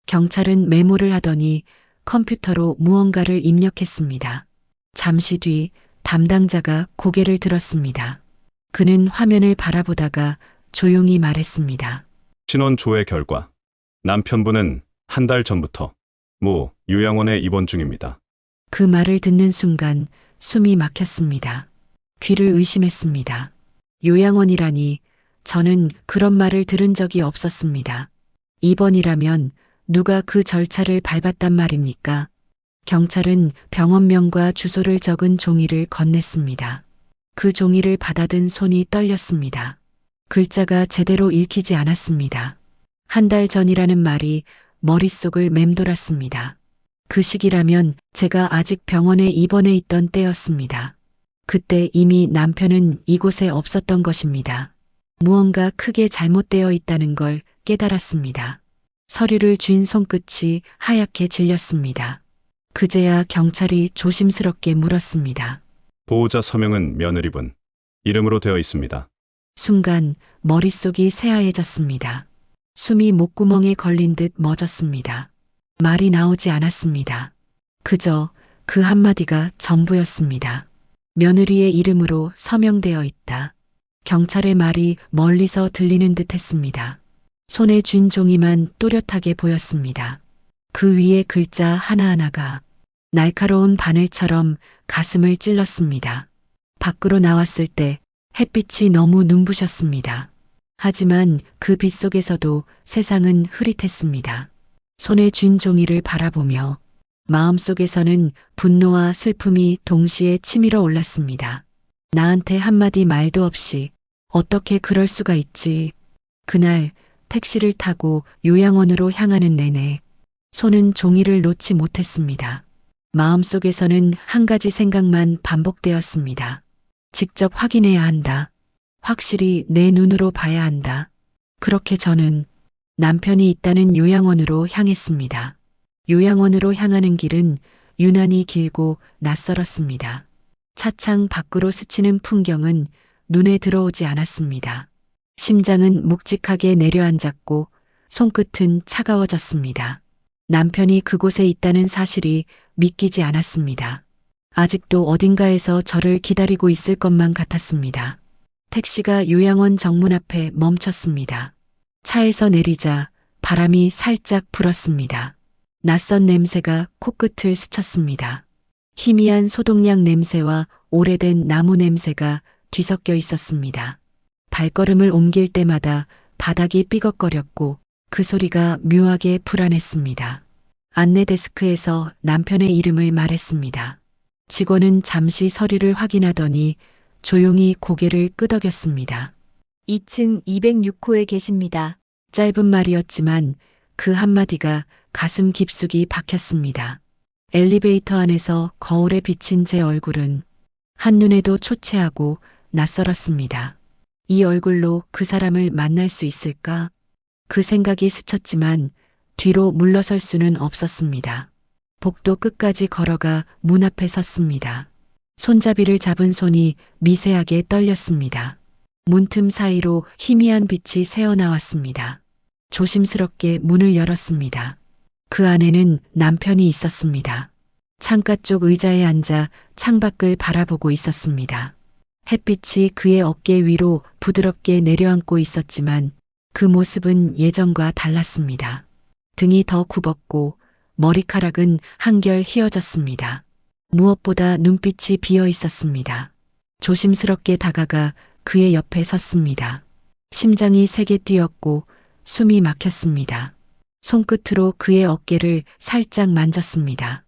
경찰은 메모를 하더니 컴퓨터로 무언가를 입력했습니다. 잠시 뒤 담당자가 고개를 들었습니다. 그는 화면을 바라보다가 조용히 말했습니다. 신원 조회 결과 남편분은 한 달 전부터 요양원에 입원 중입니다. 그 말을 듣는 순간 숨이 막혔습니다. 귀를 의심했습니다. 요양원이라니 저는 그런 말을 들은 적이 없었습니다. 입원이라면 누가 그 절차를 밟았단 말입니까? 경찰은 병원명과 주소를 적은 종이를 건넸습니다. 그 종이를 받아든 손이 떨렸습니다. 글자가 제대로 읽히지 않았습니다. 한 달 전이라는 말이 머릿속을 맴돌았습니다. 그 시기라면 제가 아직 병원에 입원해 있던 때였습니다. 그때 이미 남편은 이곳에 없었던 것입니다. 무언가 크게 잘못되어 있다는 걸 깨달았습니다. 서류를 쥔 손끝이 하얗게 질렸습니다. 그제야 경찰이 조심스럽게 물었습니다. 보호자 서명은 며느리분 이름으로 되어 있습니다. 순간 머릿속이 새하얘졌습니다. 숨이 목구멍에 걸린 듯 멎었습니다. 말이 나오지 않았습니다. 그저 그 한마디가 전부였습니다. 며느리의 이름으로 서명되어 있다. 경찰의 말이 멀리서 들리는 듯 했습니다. 손에 쥔 종이만 또렷하게 보였습니다. 그 위에 글자 하나하나가 날카로운 바늘처럼 가슴을 찔렀습니다. 밖으로 나왔을 때 햇빛이 너무 눈부셨습니다. 하지만 그 빛 속에서도 세상은 흐릿했습니다. 손에 쥔 종이를 바라보며 마음속에서는 분노와 슬픔이 동시에 치밀어 올랐습니다. 나한테 한마디 말도 없이 어떻게 그럴 수가 있지. 그날 택시를 타고 요양원으로 향하는 내내 손은 종이를 놓지 못했습니다. 마음속에서는 한 가지 생각만 반복되었습니다. 직접 확인해야 한다. 확실히 내 눈으로 봐야 한다. 그렇게 저는 남편이 있다는 요양원으로 향했습니다. 요양원으로 향하는 길은 유난히 길고 낯설었습니다. 차창 밖으로 스치는 풍경은 눈에 들어오지 않았습니다. 심장은 묵직하게 내려앉았고 손끝은 차가워졌습니다. 남편이 그곳에 있다는 사실이 믿기지 않았습니다. 아직도 어딘가에서 저를 기다리고 있을 것만 같았습니다. 택시가 요양원 정문 앞에 멈췄습니다. 차에서 내리자 바람이 살짝 불었습니다. 낯선 냄새가 코끝을 스쳤습니다. 희미한 소독약 냄새와 오래된 나무 냄새가 뒤섞여 있었습니다. 발걸음을 옮길 때마다 바닥이 삐걱거렸고 그 소리가 묘하게 불안했습니다. 안내 데스크에서 남편의 이름을 말했습니다. 직원은 잠시 서류를 확인하더니 조용히 고개를 끄덕였습니다. 2층 206호에 계십니다. 짧은 말이었지만 그 한마디가 가슴 깊숙이 박혔습니다. 엘리베이터 안에서 거울에 비친 제 얼굴은 한눈에도 초췌하고 낯설었습니다. 이 얼굴로 그 사람을 만날 수 있을까? 그 생각이 스쳤지만 뒤로 물러설 수는 없었습니다. 복도 끝까지 걸어가 문 앞에 섰습니다. 손잡이를 잡은 손이 미세하게 떨렸습니다. 문틈 사이로 희미한 빛이 새어나왔습니다. 조심스럽게 문을 열었습니다. 그 안에는 남편이 있었습니다. 창가 쪽 의자에 앉아 창밖을 바라보고 있었습니다. 햇빛이 그의 어깨 위로 부드럽게 내려앉고 있었지만 그 모습은 예전과 달랐습니다. 등이 더 굽었고 머리카락은 한결 휘어졌습니다. 무엇보다 눈빛이 비어 있었습니다. 조심스럽게 다가가 그의 옆에 섰습니다. 심장이 세게 뛰었고 숨이 막혔습니다. 손끝으로 그의 어깨를 살짝 만졌습니다.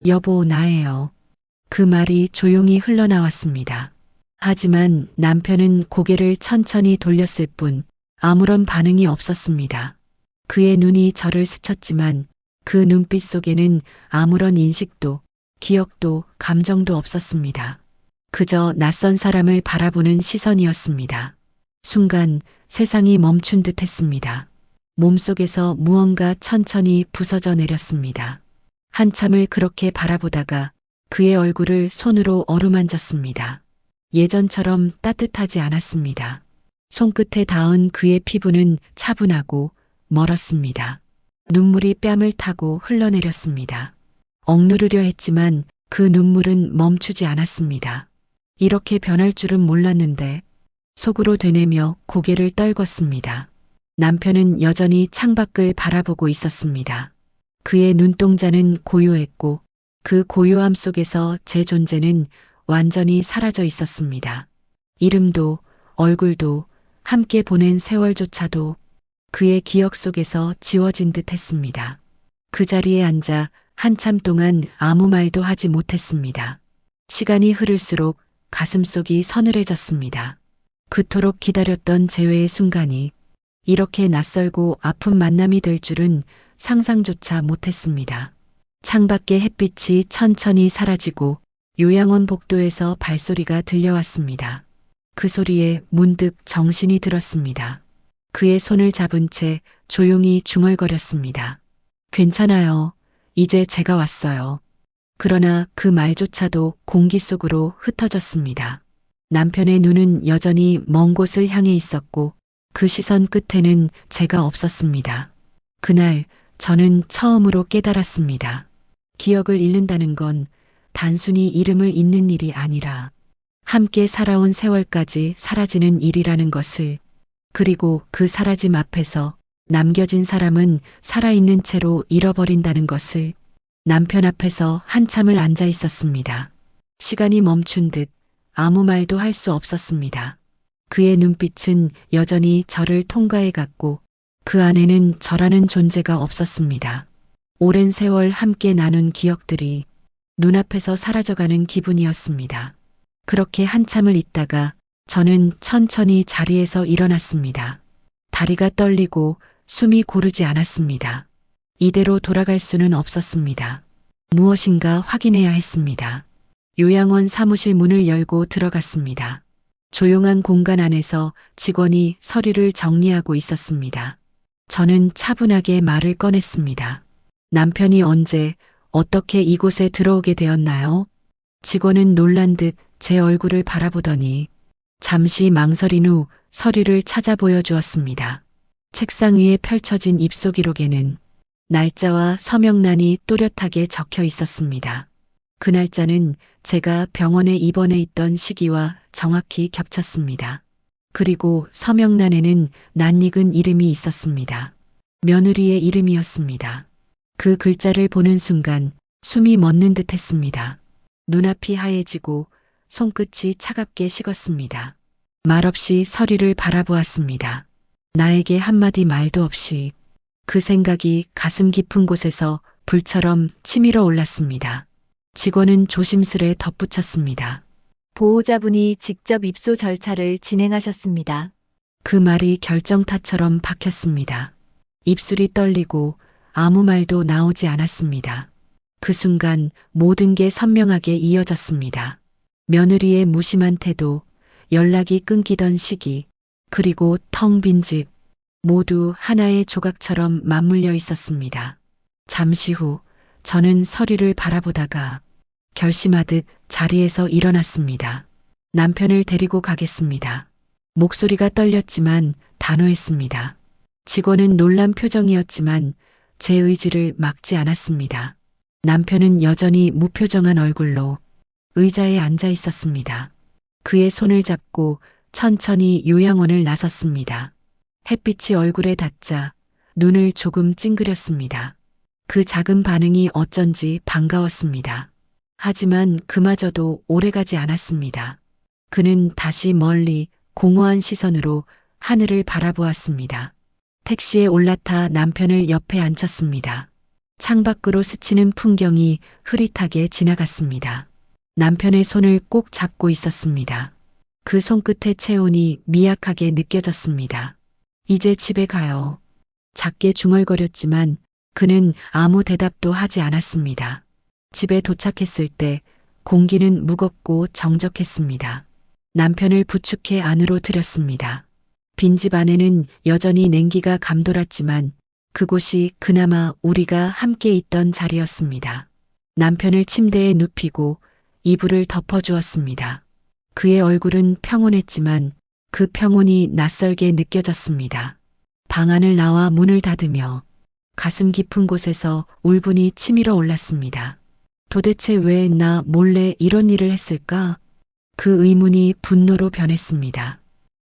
여보, 나예요. 그 말이 조용히 흘러나왔습니다. 하지만 남편은 고개를 천천히 돌렸을 뿐 아무런 반응이 없었습니다. 그의 눈이 저를 스쳤지만 그 눈빛 속에는 아무런 인식도, 기억도, 감정도 없었습니다. 그저 낯선 사람을 바라보는 시선이었습니다. 순간 세상이 멈춘 듯 했습니다. 몸속에서 무언가 천천히 부서져 내렸습니다. 한참을 그렇게 바라보다가 그의 얼굴을 손으로 어루만졌습니다. 예전처럼 따뜻하지 않았습니다. 손끝에 닿은 그의 피부는 차분하고 멀었습니다. 눈물이 뺨을 타고 흘러내렸습니다. 억누르려 했지만 그 눈물은 멈추지 않았습니다. 이렇게 변할 줄은 몰랐는데 속으로 되뇌며 고개를 떨궜습니다. 남편은 여전히 창밖을 바라보고 있었습니다. 그의 눈동자는 고요했고 그 고요함 속에서 제 존재는 완전히 사라져 있었습니다. 이름도 얼굴도 함께 보낸 세월조차도 그의 기억 속에서 지워진 듯 했습니다. 그 자리에 앉아 한참 동안 아무 말도 하지 못했습니다. 시간이 흐를수록 가슴속이 서늘해졌습니다. 그토록 기다렸던 재회의 순간이 이렇게 낯설고 아픈 만남이 될 줄은 상상조차 못했습니다. 창밖의 햇빛이 천천히 사라지고 요양원 복도에서 발소리가 들려왔습니다. 그 소리에 문득 정신이 들었습니다. 그의 손을 잡은 채 조용히 중얼거렸습니다. 괜찮아요. 이제 제가 왔어요. 그러나 그 말조차도 공기 속으로 흩어졌습니다. 남편의 눈은 여전히 먼 곳을 향해 있었고 그 시선 끝에는 제가 없었습니다. 그날 저는 처음으로 깨달았습니다. 기억을 잃는다는 건 단순히 이름을 잊는 일이 아니라 함께 살아온 세월까지 사라지는 일이라는 것을, 그리고 그 사라짐 앞에서 남겨진 사람은 살아있는 채로 잃어버린다는 것을. 남편 앞에서 한참을 앉아 있었습니다. 시간이 멈춘 듯 아무 말도 할 수 없었습니다. 그의 눈빛은 여전히 저를 통과해 갔고 그 안에는 저라는 존재가 없었습니다. 오랜 세월 함께 나눈 기억들이 눈앞에서 사라져가는 기분이었습니다. 그렇게 한참을 있다가 저는 천천히 자리에서 일어났습니다. 다리가 떨리고 숨이 고르지 않았습니다. 이대로 돌아갈 수는 없었습니다. 무엇인가 확인해야 했습니다. 요양원 사무실 문을 열고 들어갔습니다. 조용한 공간 안에서 직원이 서류를 정리하고 있었습니다. 저는 차분하게 말을 꺼냈습니다. 남편이 언제, 어떻게 이곳에 들어오게 되었나요? 직원은 놀란 듯 제 얼굴을 바라보더니 잠시 망설인 후 서류를 찾아 보여주었습니다. 책상 위에 펼쳐진 입소 기록에는 날짜와 서명란이 또렷하게 적혀 있었습니다. 그 날짜는 제가 병원에 입원해 있던 시기와 정확히 겹쳤습니다. 그리고 서명란에는 낯익은 이름이 있었습니다. 며느리의 이름이었습니다. 그 글자를 보는 순간 숨이 멎는 듯 했습니다. 눈앞이 하얘지고 손끝이 차갑게 식었습니다. 말없이 서류를 바라보았습니다. 나에게 한마디 말도 없이. 그 생각이 가슴 깊은 곳에서 불처럼 치밀어 올랐습니다. 직원은 조심스레 덧붙였습니다. 보호자분이 직접 입소 절차를 진행하셨습니다. 그 말이 결정타처럼 박혔습니다. 입술이 떨리고 아무 말도 나오지 않았습니다. 그 순간 모든 게 선명하게 이어졌습니다. 며느리의 무심한 태도, 연락이 끊기던 시기, 그리고 텅 빈 집, 모두 하나의 조각처럼 맞물려 있었습니다. 잠시 후 저는 서류를 바라보다가 결심하듯 자리에서 일어났습니다. 남편을 데리고 가겠습니다. 목소리가 떨렸지만 단호했습니다. 직원은 놀란 표정이었지만 제 의지를 막지 않았습니다. 남편은 여전히 무표정한 얼굴로 의자에 앉아 있었습니다. 그의 손을 잡고 천천히 요양원을 나섰습니다. 햇빛이 얼굴에 닿자 눈을 조금 찡그렸습니다. 그 작은 반응이 어쩐지 반가웠습니다. 하지만 그마저도 오래가지 않았습니다. 그는 다시 멀리 공허한 시선으로 하늘을 바라보았습니다. 택시에 올라타 남편을 옆에 앉혔습니다. 창밖으로 스치는 풍경이 흐릿하게 지나갔습니다. 남편의 손을 꼭 잡고 있었습니다. 그 손끝의 체온이 미약하게 느껴졌습니다. 이제 집에 가요. 작게 중얼거렸지만 그는 아무 대답도 하지 않았습니다. 집에 도착했을 때 공기는 무겁고 정적했습니다. 남편을 부축해 안으로 들였습니다. 빈집 안에는 여전히 냉기가 감돌았지만 그곳이 그나마 우리가 함께 있던 자리였습니다. 남편을 침대에 눕히고 이불을 덮어주었습니다. 그의 얼굴은 평온했지만 그 평온이 낯설게 느껴졌습니다. 방 안을 나와 문을 닫으며 가슴 깊은 곳에서 울분이 치밀어 올랐습니다. 도대체 왜 나 몰래 이런 일을 했을까? 그 의문이 분노로 변했습니다.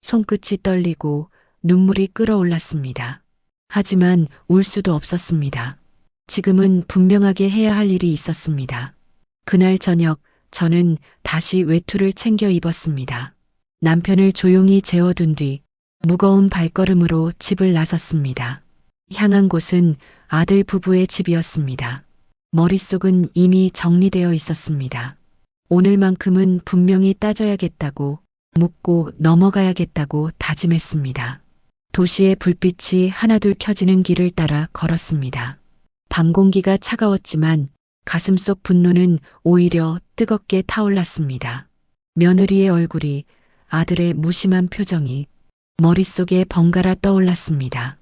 손끝이 떨리고 눈물이 끓어올랐습니다. 하지만 울 수도 없었습니다. 지금은 분명하게 해야 할 일이 있었습니다. 그날 저녁 저는 다시 외투를 챙겨 입었습니다. 남편을 조용히 재워둔 뒤 무거운 발걸음으로 집을 나섰습니다. 향한 곳은 아들 부부의 집이었습니다. 머릿속은 이미 정리되어 있었습니다. 오늘만큼은 분명히 따져야겠다고, 묻고 넘어가야겠다고 다짐했습니다. 도시의 불빛이 하나둘 켜지는 길을 따라 걸었습니다. 밤 공기가 차가웠지만 가슴속 분노는 오히려 뜨겁게 타올랐습니다. 며느리의 얼굴이, 아들의 무심한 표정이 머릿속에 번갈아 떠올랐습니다.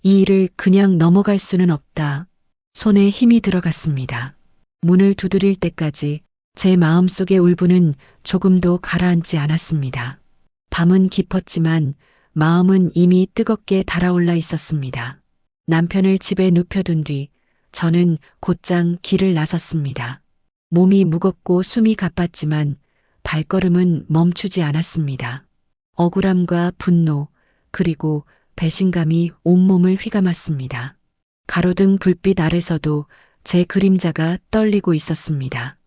이 일을 그냥 넘어갈 수는 없다. 손에 힘이 들어갔습니다. 문을 두드릴 때까지 제 마음속의 울분은 조금도 가라앉지 않았습니다. 밤은 깊었지만 마음은 이미 뜨겁게 달아올라 있었습니다. 남편을 집에 눕혀둔 뒤 저는 곧장 길을 나섰습니다. 몸이 무겁고 숨이 가빴지만 발걸음은 멈추지 않았습니다. 억울함과 분노, 그리고 배신감이 온몸을 휘감았습니다. 가로등 불빛 아래서도 제 그림자가 떨리고 있었습니다.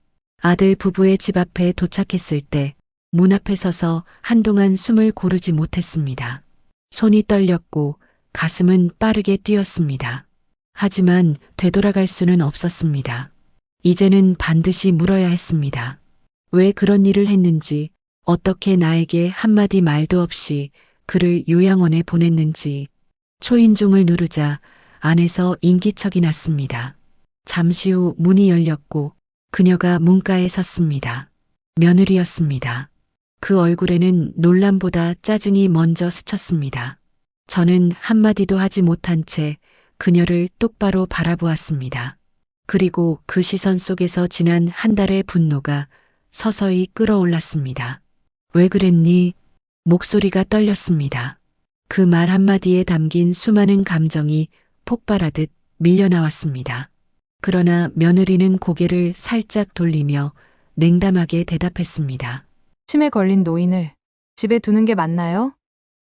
아들 부부의 집 앞에 도착했을 때 문 앞에 서서 한동안 숨을 고르지 못했습니다. 손이 떨렸고 가슴은 빠르게 뛰었습니다. 하지만 되돌아갈 수는 없었습니다. 이제는 반드시 물어야 했습니다. 왜 그런 일을 했는지, 어떻게 나에게 한마디 말도 없이 그를 요양원에 보냈는지. 초인종을 누르자 안에서 인기척이 났습니다. 잠시 후 문이 열렸고 그녀가 문가에 섰습니다. 며느리였습니다. 그 얼굴에는 놀람보다 짜증이 먼저 스쳤습니다. 저는 한마디도 하지 못한 채 그녀를 똑바로 바라보았습니다. 그리고 그 시선 속에서 지난 한 달의 분노가 서서히 끓어올랐습니다. 왜 그랬니? 목소리가 떨렸습니다. 그 말 한마디에 담긴 수많은 감정이 폭발하듯 밀려나왔습니다. 그러나 며느리는 고개를 살짝 돌리며 냉담하게 대답했습니다. 치매 걸린 노인을 집에 두는 게 맞나요?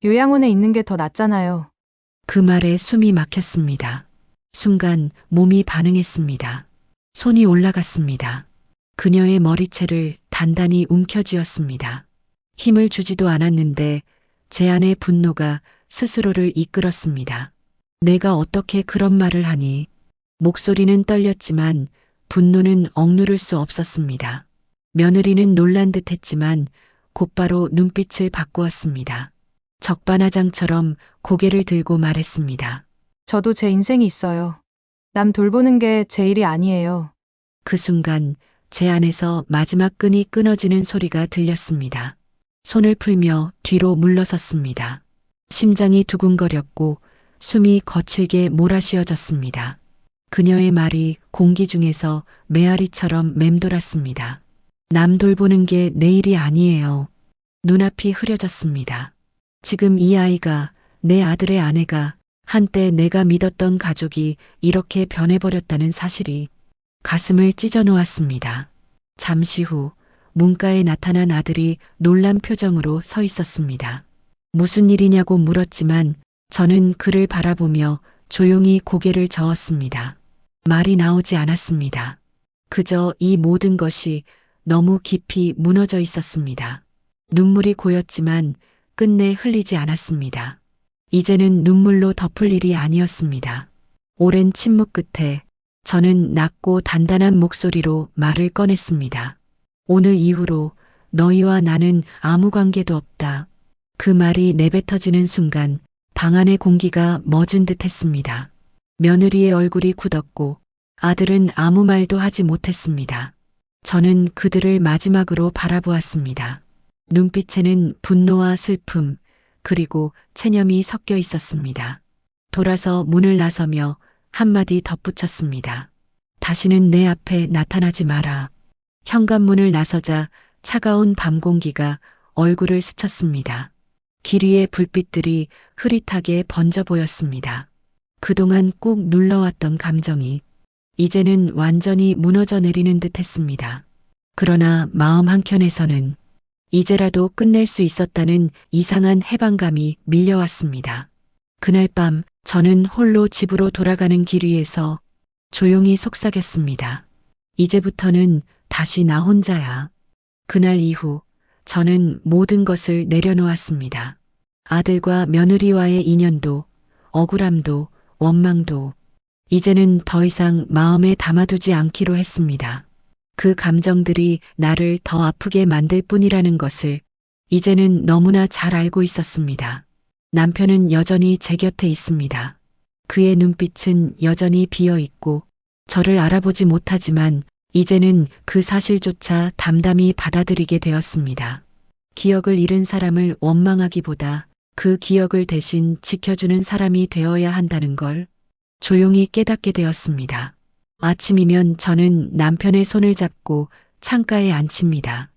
요양원에 있는 게 더 낫잖아요. 그 말에 숨이 막혔습니다. 순간 몸이 반응했습니다. 손이 올라갔습니다. 그녀의 머리채를 단단히 움켜쥐었습니다. 힘을 주지도 않았는데 제 안의 분노가 스스로를 이끌었습니다. 내가 어떻게 그런 말을 하니? 목소리는 떨렸지만 분노는 억누를 수 없었습니다. 며느리는 놀란 듯 했지만 곧바로 눈빛을 바꾸었습니다. 적반하장처럼 고개를 들고 말했습니다. 저도 제 인생이 있어요. 남 돌보는 게 제 일이 아니에요. 그 순간 제 안에서 마지막 끈이 끊어지는 소리가 들렸습니다. 손을 풀며 뒤로 물러섰습니다. 심장이 두근거렸고 숨이 거칠게 몰아쉬어졌습니다. 그녀의 말이 공기 중에서 메아리처럼 맴돌았습니다. 남 돌보는 게 내 일이 아니에요. 눈앞이 흐려졌습니다. 지금 이 아이가, 내 아들의 아내가, 한때 내가 믿었던 가족이 이렇게 변해버렸다는 사실이 가슴을 찢어놓았습니다. 잠시 후 문가에 나타난 아들이 놀란 표정으로 서 있었습니다. 무슨 일이냐고 물었지만 저는 그를 바라보며 조용히 고개를 저었습니다. 말이 나오지 않았습니다. 그저 이 모든 것이 너무 깊이 무너져 있었습니다. 눈물이 고였지만 끝내 흘리지 않았습니다. 이제는 눈물로 덮을 일이 아니었습니다. 오랜 침묵 끝에 저는 낮고 단단한 목소리로 말을 꺼냈습니다. 오늘 이후로 너희와 나는 아무 관계도 없다. 그 말이 내뱉어지는 순간 방 안의 공기가 멎은 듯 했습니다. 며느리의 얼굴이 굳었고 아들은 아무 말도 하지 못했습니다. 저는 그들을 마지막으로 바라보았습니다. 눈빛에는 분노와 슬픔, 그리고 체념이 섞여 있었습니다. 돌아서 문을 나서며 한마디 덧붙였습니다. 다시는 내 앞에 나타나지 마라. 현관문을 나서자 차가운 밤 공기가 얼굴을 스쳤습니다. 길 위의 불빛들이 흐릿하게 번져 보였습니다. 그동안 꾹 눌러왔던 감정이 이제는 완전히 무너져 내리는 듯 했습니다. 그러나 마음 한켠에서는 이제라도 끝낼 수 있었다는 이상한 해방감이 밀려왔습니다. 그날 밤 저는 홀로 집으로 돌아가는 길 위에서 조용히 속삭였습니다. 이제부터는 다시 나 혼자야. 그날 이후 저는 모든 것을 내려놓았습니다. 아들과 며느리와의 인연도, 억울함도, 원망도 이제는 더 이상 마음에 담아두지 않기로 했습니다. 그 감정들이 나를 더 아프게 만들 뿐이라는 것을 이제는 너무나 잘 알고 있었습니다. 남편은 여전히 제 곁에 있습니다. 그의 눈빛은 여전히 비어 있고 저를 알아보지 못하지만 이제는 그 사실조차 담담히 받아들이게 되었습니다. 기억을 잃은 사람을 원망하기보다 그 기억을 대신 지켜주는 사람이 되어야 한다는 걸 조용히 깨닫게 되었습니다. 아침이면 저는 남편의 손을 잡고 창가에 앉힙니다.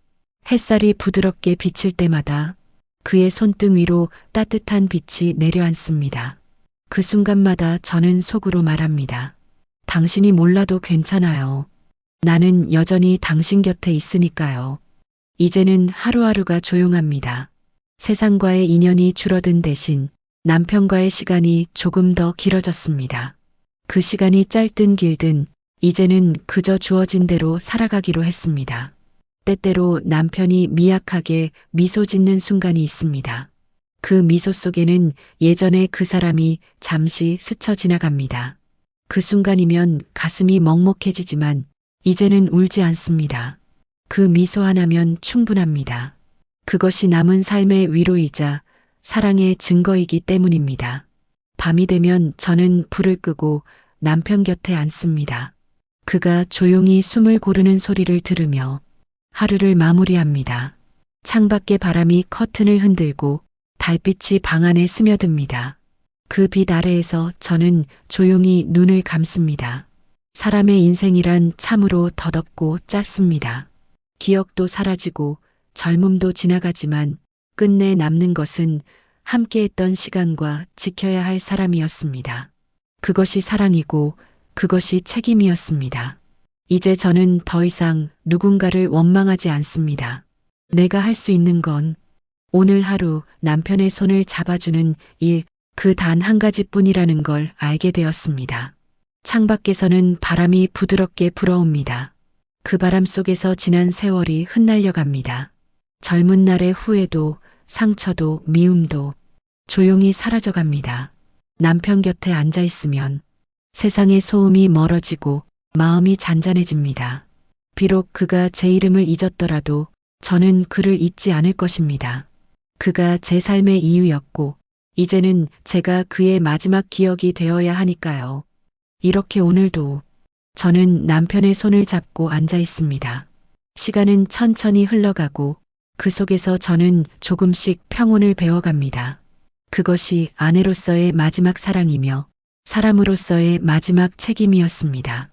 햇살이 부드럽게 비칠 때마다 그의 손등 위로 따뜻한 빛이 내려앉습니다. 그 순간마다 저는 속으로 말합니다. 당신이 몰라도 괜찮아요. 나는 여전히 당신 곁에 있으니까요. 이제는 하루하루가 조용합니다. 세상과의 인연이 줄어든 대신 남편과의 시간이 조금 더 길어졌습니다. 그 시간이 짧든 길든 이제는 그저 주어진 대로 살아가기로 했습니다. 때때로 남편이 미약하게 미소 짓는 순간이 있습니다. 그 미소 속에는 예전의 그 사람이 잠시 스쳐 지나갑니다. 그 순간이면 가슴이 먹먹해지지만 이제는 울지 않습니다. 그 미소 하나면 충분합니다. 그것이 남은 삶의 위로이자 사랑의 증거이기 때문입니다. 밤이 되면 저는 불을 끄고 남편 곁에 앉습니다. 그가 조용히 숨을 고르는 소리를 들으며 하루를 마무리합니다. 창밖의 바람이 커튼을 흔들고 달빛이 방 안에 스며듭니다. 그 빛 아래에서 저는 조용히 눈을 감습니다. 사람의 인생이란 참으로 더덥고 짧습니다. 기억도 사라지고 젊음도 지나가지만 끝내 남는 것은 함께했던 시간과 지켜야 할 사람이었습니다. 그것이 사랑이고 그것이 책임이었습니다. 이제 저는 더 이상 누군가를 원망하지 않습니다. 내가 할 수 있는 건 오늘 하루 남편의 손을 잡아주는 일, 그 단 한 가지뿐이라는 걸 알게 되었습니다. 창밖에서는 바람이 부드럽게 불어옵니다. 그 바람 속에서 지난 세월이 흩날려 갑니다. 젊은 날의 후회도 상처도 미움도 조용히 사라져 갑니다. 남편 곁에 앉아 있으면 세상의 소음이 멀어지고 마음이 잔잔해집니다. 비록 그가 제 이름을 잊었더라도 저는 그를 잊지 않을 것입니다. 그가 제 삶의 이유였고 이제는 제가 그의 마지막 기억이 되어야 하니까요. 이렇게 오늘도 저는 남편의 손을 잡고 앉아 있습니다. 시간은 천천히 흘러가고 그 속에서 저는 조금씩 평온을 배워갑니다. 그것이 아내로서의 마지막 사랑이며 사람으로서의 마지막 책임이었습니다.